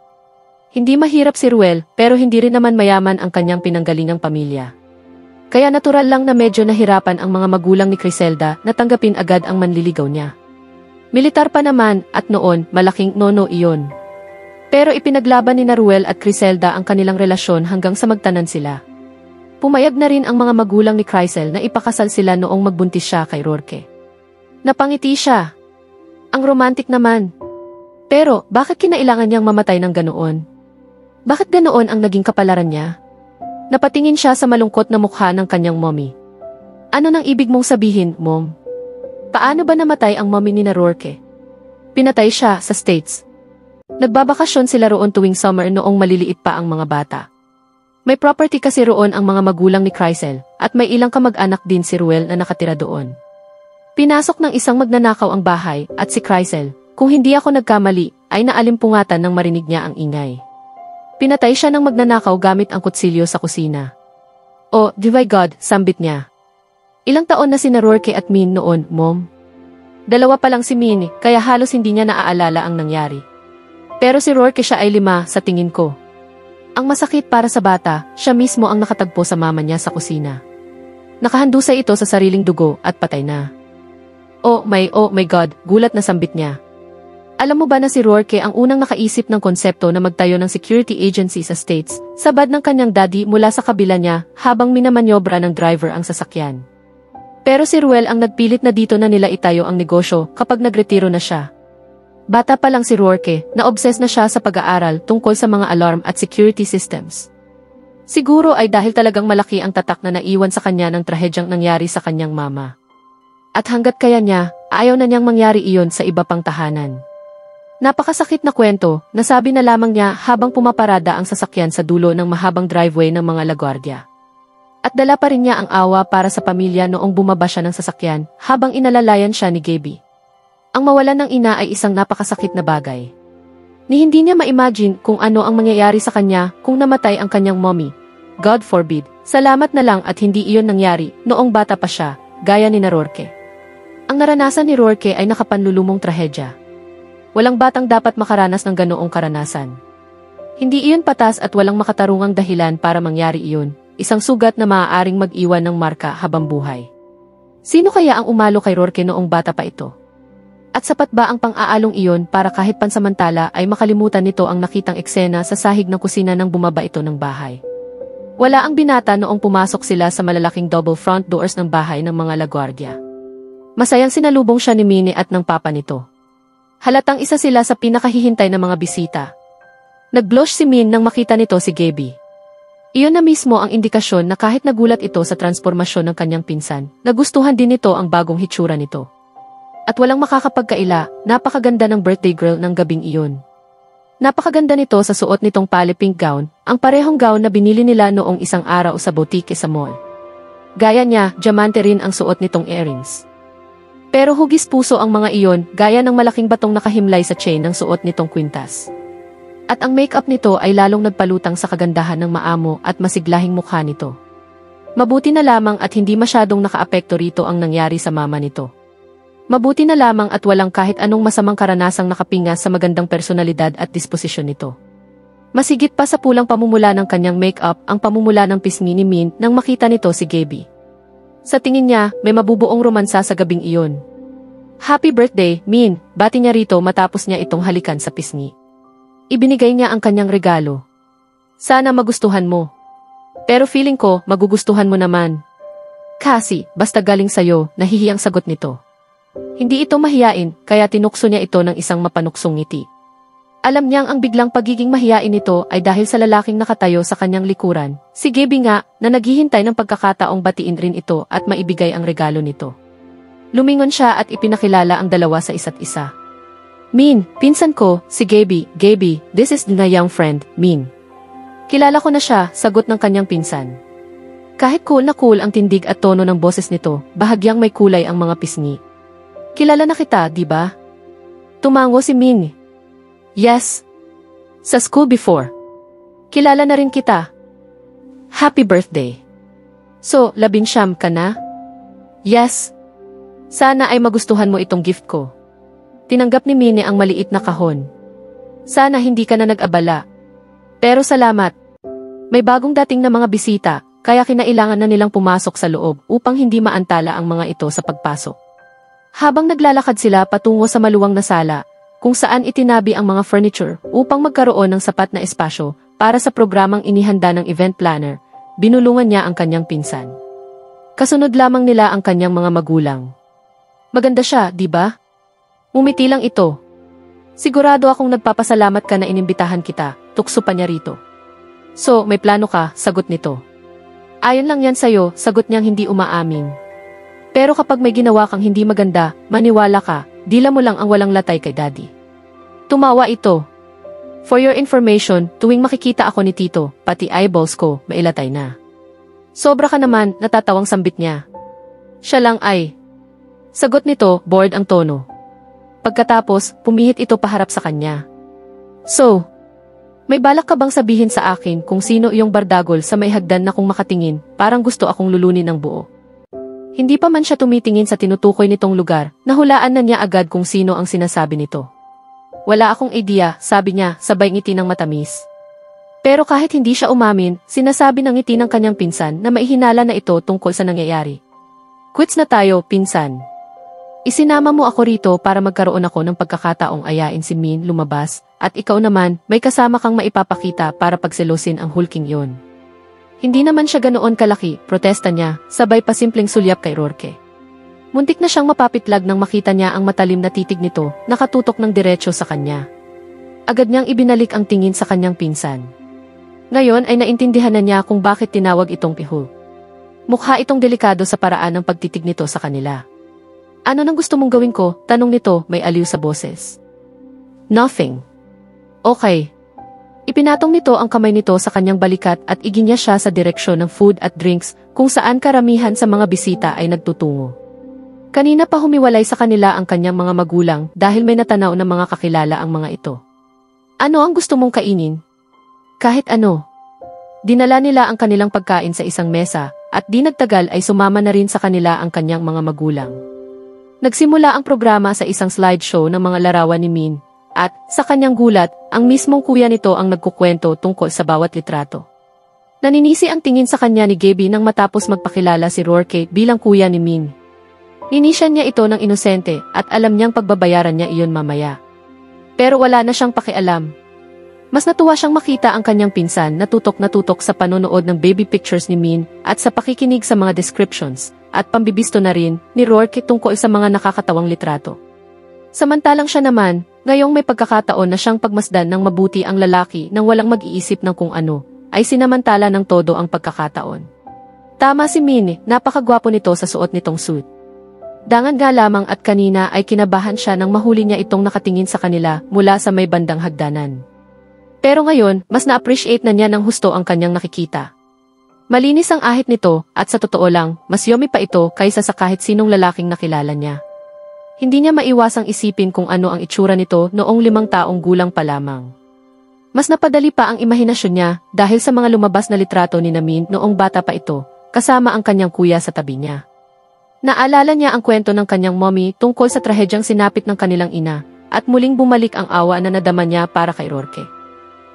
Speaker 2: Hindi mahirap si Ruel, pero hindi rin naman mayaman ang kanyang pinanggalingang pamilya. Kaya natural lang na medyo nahirapan ang mga magulang ni Criselda na tanggapin agad ang manliligaw niya. Militar pa naman, at noon, malaking no-no iyon. Pero ipinaglaban ni Ruel at Criselda ang kanilang relasyon hanggang sa magtanan sila. Pumayag na rin ang mga magulang ni Crisel na ipakasal sila noong magbuntis siya kay Rourke. Napangiti siya. Ang romantic naman. Pero bakit kinailangan niyang mamatay ng ganoon? Bakit ganoon ang naging kapalaran niya? Napatingin siya sa malungkot na mukha ng kanyang mommy. Ano nang ibig mong sabihin, mom? Paano ba namatay ang mommy ni Rourke? Pinatay siya sa States. Nagbabakasyon sila roon tuwing summer noong maliliit pa ang mga bata. May property kasi roon ang mga magulang ni Crisel, at may ilang kamag-anak din si Ruel na nakatira doon. Pinasok ng isang magnanakaw ang bahay, at si Crisel, kung hindi ako nagkamali, ay naalimpungatan nang marinig niya ang ingay. Pinatay siya ng magnanakaw gamit ang kutsilyo sa kusina. Oh, divine God, sambit niya. Ilang taon na si Rourke at Min noon, mom? 2 pa lang si Min, kaya halos hindi niya naaalala ang nangyari. Pero si Rourke siya ay 5 sa tingin ko. Ang masakit para sa bata, siya mismo ang nakatagpo sa mama niya sa kusina. Nakahandusay ito sa sariling dugo at patay na. Oh my God, gulat na sambit niya. Alam mo ba na si Rourke ang unang nakaisip ng konsepto na magtayo ng security agency sa States, sabad ng kanyang daddy mula sa kabila niya habang minamanyobra ng driver ang sasakyan. Pero si Ruel ang nagpilit na dito na nila itayo ang negosyo kapag nagretiro na siya. Bata pa lang si Rourke, na-obsess na siya sa pag-aaral tungkol sa mga alarm at security systems. Siguro ay dahil talagang malaki ang tatak na naiwan sa kanya ng trahedyang nangyari sa kanyang mama. At hanggat kaya niya, ayaw na niyang mangyari iyon sa iba pang tahanan. Napakasakit na kwento, nasabi na lamang niya habang pumaparada ang sasakyan sa dulo ng mahabang driveway ng mga LaGuardia. At dala pa rin niya ang awa para sa pamilya noong bumaba siya ng sasakyan habang inalalayan siya ni Gaby. Ang mawalan ng ina ay isang napakasakit na bagay. Ni hindi niya ma-imagine kung ano ang mangyayari sa kanya kung namatay ang kanyang mommy. God forbid, salamat na lang at hindi iyon nangyari noong bata pa siya, gaya ni Rourke. Ang naranasan ni Rourke ay nakapanlulumong trahedya. Walang batang dapat makaranas ng ganoong karanasan. Hindi iyon patas at walang makatarungang dahilan para mangyari iyon, isang sugat na maaaring mag-iwan ng marka habang buhay. Sino kaya ang umalo kay Rourke noong bata pa ito? At sapat ba ang pang-aalong iyon para kahit pansamantala ay makalimutan nito ang nakitang eksena sa sahig ng kusina nang bumaba ito ng bahay? Wala ang binata noong pumasok sila sa malalaking double front doors ng bahay ng mga LaGuardia. Masayang sinalubong siya ni Minnie at ng papa nito. Halatang isa sila sa pinakahihintay ng mga bisita. Nag-blush si Min nang makita nito si Gaby. Iyon na mismo ang indikasyon na kahit nagulat ito sa transformasyon ng kanyang pinsan, nagustuhan din nito ang bagong hitsura nito. At walang makakapagkaila, napakaganda ng birthday girl ng gabing iyon. Napakaganda nito sa suot nitong pale pink gown, ang parehong gown na binili nila noong isang araw sa boutique sa mall. Gaya niya, diamante rin ang suot nitong earrings. Pero hugis puso ang mga iyon, gaya ng malaking batong nakahimlay sa chain ng suot nitong kwintas. At ang makeup nito ay lalong nagpalutang sa kagandahan ng maamo at masiglahing mukha nito. Mabuti na lamang at hindi masyadong nakaapekto rito ang nangyari sa mama nito. Mabuti na lamang at walang kahit anong masamang karanasang nakapinga sa magandang personalidad at disposisyon nito. Masigit pa sa pulang pamumula ng kanyang makeup ang pamumula ng pisngi ni Min nang makita nito si Gaby. Sa tingin niya, may mabubuong romansa sa gabing iyon. Happy birthday, Min, bati niya rito matapos niya itong halikan sa pisngi. Ibinigay niya ang kanyang regalo. Sana magustuhan mo. Pero feeling ko, magugustuhan mo naman. Kasi, basta galing sa'yo, nahihiyang sagot nito. Hindi ito mahiyain, kaya tinukso niya ito ng isang mapanuksong ngiti. Alam niyang ang biglang pagiging mahiyain nito ay dahil sa lalaking nakatayo sa kanyang likuran, si Gaby nga, na naghihintay ng pagkakataong batiin rin ito at maibigay ang regalo nito. Lumingon siya at ipinakilala ang dalawa sa isa't isa. Min, pinsan ko, si Gaby. Gaby, this is my young friend, Min. Kilala ko na siya, sagot ng kanyang pinsan. Kahit cool na cool ang tindig at tono ng boses nito, bahagyang may kulay ang mga pisngi. Kilala na kita, di ba? Tumango si Min. Yes. Sa school before. Kilala na rin kita. Happy birthday. So, 19 ka na? Yes. Sana ay magustuhan mo itong gift ko. Tinanggap ni Minnie ang maliit na kahon. Sana hindi ka na nag-abala. Pero salamat. May bagong dating na mga bisita, kaya kinailangan na nilang pumasok sa loob upang hindi maantala ang mga ito sa pagpasok. Habang naglalakad sila patungo sa maluwang na sala, kung saan itinabi ang mga furniture upang magkaroon ng sapat na espasyo para sa programang inihanda ng event planner, binulungan niya ang kanyang pinsan. Kasunod lamang nila ang kanyang mga magulang. Maganda siya, di ba? Umiti lang ito. Sigurado akong nagpapasalamat ka na inimbitahan kita, tukso pa niya rito. So, may plano ka, sagot nito. Ayon lang yan sa'yo, sagot niyang hindi umaamin. Pero kapag may ginawa kang hindi maganda, maniwala ka, dila mo lang ang walang latay kay Daddy. Tumawa ito. For your information, tuwing makikita ako ni Tito, pati eyeballs ko, mailatay na. Sobra ka naman, natatawang sambit niya. Siya lang ay. Sagot nito, bored ang tono. Pagkatapos, pumihit ito paharap sa kanya. So, may balak ka bang sabihin sa akin kung sino iyong bardagol sa may hagdan na kung makatingin, parang gusto akong lulunin ng buo? Hindi pa man siya tumitingin sa tinutukoy nitong lugar, nahulaan na niya agad kung sino ang sinasabi nito. Wala akong idea, sabi niya, sabay ngiti ng matamis. Pero kahit hindi siya umamin, sinasabi ng ngiti ng kanyang pinsan na maihinala na ito tungkol sa nangyayari. Quits na tayo, pinsan. Isinama mo ako rito para magkaroon ako ng pagkakataong ayain si Min lumabas, at ikaw naman, may kasama kang maipapakita para pagselosin ang hulking yon. Hindi naman siya ganoon kalaki, protesta niya, sabay pa simpleng sulyap kay Rourke. Muntik na siyang mapapitlag nang makita niya ang matalim na titig nito, nakatutok ng diretso sa kanya. Agad niyang ibinalik ang tingin sa kanyang pinsan. Ngayon ay naintindihan na niya kung bakit tinawag itong pihul. Mukha itong delikado sa paraan ng pagtitig nito sa kanila. Ano nang gusto mong gawin ko? Tanong nito, may aliw sa boses. Nothing. Okay. Ipinatong nito ang kamay nito sa kanyang balikat at iginya siya sa direksyon ng food at drinks kung saan karamihan sa mga bisita ay nagtutungo. Kanina pa humiwalay sa kanila ang kanyang mga magulang dahil may natanaw na mga kakilala ang mga ito. Ano ang gusto mong kainin? Kahit ano. Dinala nila ang kanilang pagkain sa isang mesa at di nagtagal ay sumama na rin sa kanila ang kanyang mga magulang. Nagsimula ang programa sa isang slideshow ng mga larawan ni Min. At, sa kanyang gulat, ang mismong kuya nito ang nagkukwento tungkol sa bawat litrato. Naninisi ang tingin sa kanya ni Gaby nang matapos magpakilala si Rourke bilang kuya ni Min. Ninisyan niya ito ng inosente at alam niyang pagbabayaran niya iyon mamaya. Pero wala na siyang pakialam. Mas natuwa siyang makita ang kanyang pinsan na tutok sa panonood ng baby pictures ni Min at sa pakikinig sa mga descriptions at pambibisto na rin ni Rourke tungkol sa mga nakakatawang litrato. Samantalang siya naman, ngayong may pagkakataon na siyang pagmasdan ng mabuti ang lalaki nang walang mag-iisip ng kung ano, ay sinamantala ng todo ang pagkakataon. Tama si Min, napakagwapo nito sa suot nitong suit. Dangan nga lamang at kanina ay kinabahan siya nang mahuli niya itong nakatingin sa kanila mula sa may bandang hagdanan. Pero ngayon, mas na-appreciate na niya ng husto ang kanyang nakikita. Malinis ang ahit nito at sa totoo lang, mas yummy pa ito kaysa sa kahit sinong lalaking nakilala niya. Hindi niya maiwasang isipin kung ano ang itsura nito noong 5 taong gulang pa lamang. Mas napadali pa ang imahinasyon niya dahil sa mga lumabas na litrato ni Min noong bata pa ito, kasama ang kanyang kuya sa tabi niya. Naalala niya ang kwento ng kanyang mommy tungkol sa trahedyang sinapit ng kanilang ina, at muling bumalik ang awa na nadama niya para kay Rourke.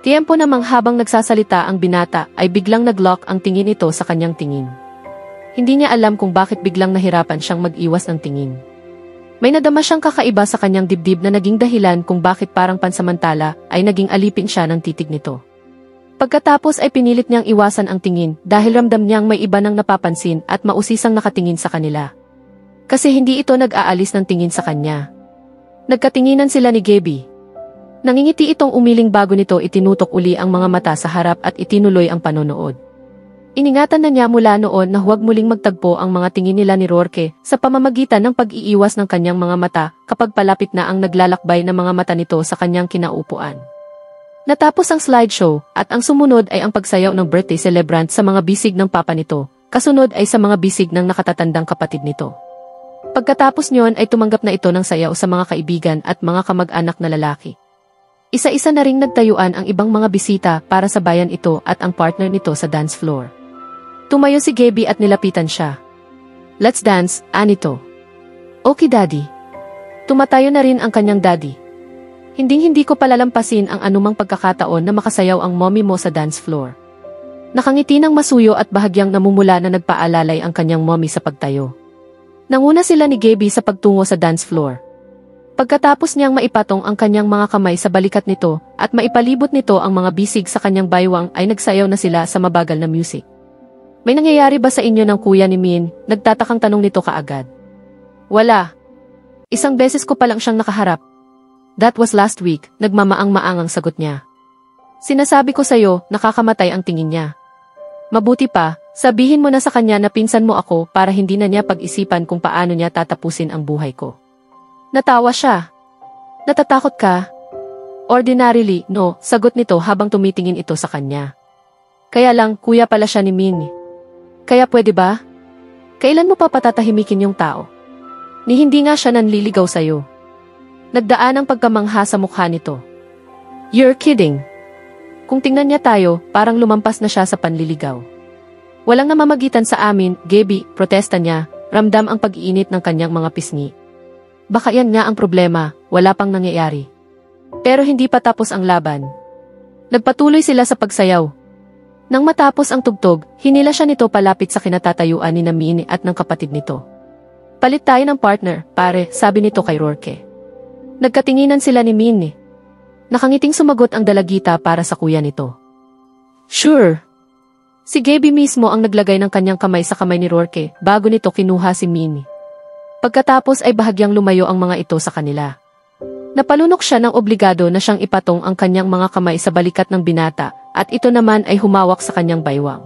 Speaker 2: Tiempo namang habang nagsasalita ang binata ay biglang naglock ang tingin ito sa kanyang tingin. Hindi niya alam kung bakit biglang nahirapan siyang mag-iwas ng tingin. May nadama siyang kakaiba sa kanyang dibdib na naging dahilan kung bakit parang pansamantala ay naging alipin siya ng titig nito. Pagkatapos ay pinilit niyang iwasan ang tingin dahil ramdam niyang may iba nang napapansin at mausisang nakatingin sa kanila. Kasi hindi ito nag-aalis ng tingin sa kanya. Nagkatinginan sila ni Gaby. Nangingiti itong umiling bago nito itinutok uli ang mga mata sa harap at itinuloy ang panonood. Iningatan na niya mula noon na huwag muling magtagpo ang mga tingin nila ni Rourke sa pamamagitan ng pag-iiwas ng kanyang mga mata kapag palapit na ang naglalakbay na mga mata nito sa kanyang kinaupuan. Natapos ang slideshow at ang sumunod ay ang pagsayaw ng birthday celebrant sa mga bisig ng papa nito, kasunod ay sa mga bisig ng nakatatandang kapatid nito. Pagkatapos niyon ay tumanggap na ito ng sayaw sa mga kaibigan at mga kamag-anak na lalaki. Isa-isa na ring nagtayuan ang ibang mga bisita para sabayan ito at ang partner nito sa dance floor. Tumayo si Gaby at nilapitan siya. Let's dance, Anito. Okay, Daddy. Tumatayo na rin ang kanyang daddy. Hindi ko palalampasin ang anumang pagkakataon na makasayaw ang mommy mo sa dance floor. Nakangiti ng masuyo at bahagyang namumula na nagpaalalay ang kanyang mommy sa pagtayo. Nanguna sila ni Gaby sa pagtungo sa dance floor. Pagkatapos niyang maipatong ang kanyang mga kamay sa balikat nito at maipalibot nito ang mga bisig sa kanyang baywang ay nagsayaw na sila sa mabagal na music. May nangyayari ba sa inyo ng kuya ni Min? Nagtatakang tanong nito kaagad. Wala. Isang beses ko pa lang siyang nakaharap. That was last week, nagmamaang-maang ang sagot niya. Sinasabi ko sa'yo, nakakamatay ang tingin niya. Mabuti pa, sabihin mo na sa kanya na pinsan mo ako para hindi na niya pag-isipan kung paano niya tatapusin ang buhay ko. Natawa siya. Natatakot ka? Ordinarily, no, sagot nito habang tumitingin ito sa kanya. Kaya lang, kuya pala siya ni Min. Kaya pwede ba? Kailan mo pa patatahimikin yung tao? Ni hindi nga siya nanliligaw sa'yo. Nagdaan ang pagkamangha sa mukha nito. You're kidding. Kung tingnan niya tayo, parang lumampas na siya sa panliligaw. Walang namamagitan sa amin, Gaby, protesta niya, ramdam ang pag-iinit ng kanyang mga pisngi. Baka yan nga ang problema, wala pang nangyayari. Pero hindi pa tapos ang laban. Nagpatuloy sila sa pagsayaw. Nang matapos ang tugtog, hinila siya nito palapit sa kinatatayuan ni Min at ng kapatid nito. Palit tayo ng partner, pare, sabi nito kay Rourke. Nagkatinginan sila ni Min. Nakangiting sumagot ang dalagita para sa kuya nito. Sure. Si Gaby mismo ang naglagay ng kanyang kamay sa kamay ni Rourke bago nito kinuha si Min. Pagkatapos ay bahagyang lumayo ang mga ito sa kanila. Napalunok siya ng obligado na siyang ipatong ang kanyang mga kamay sa balikat ng binata at ito naman ay humawak sa kanyang baywang.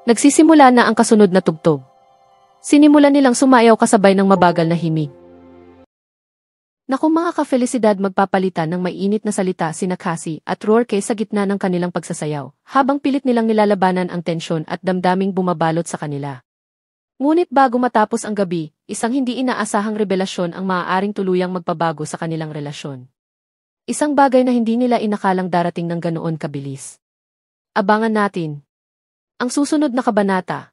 Speaker 2: Nagsisimula na ang kasunod na tugtog. Sinimulan nilang sumayaw kasabay ng mabagal na himig. Naku mga ka-Felicidad, magpapalitan ng mainit na salita sina Cassie at Rourke sa gitna ng kanilang pagsasayaw, habang pilit nilang nilalabanan ang tensyon at damdaming bumabalot sa kanila. Ngunit bago matapos ang gabi, isang hindi inaasahang revelasyon ang maaaring tuluyang magpabago sa kanilang relasyon. Isang bagay na hindi nila inakalang darating ng ganoon kabilis. Abangan natin ang susunod na kabanata.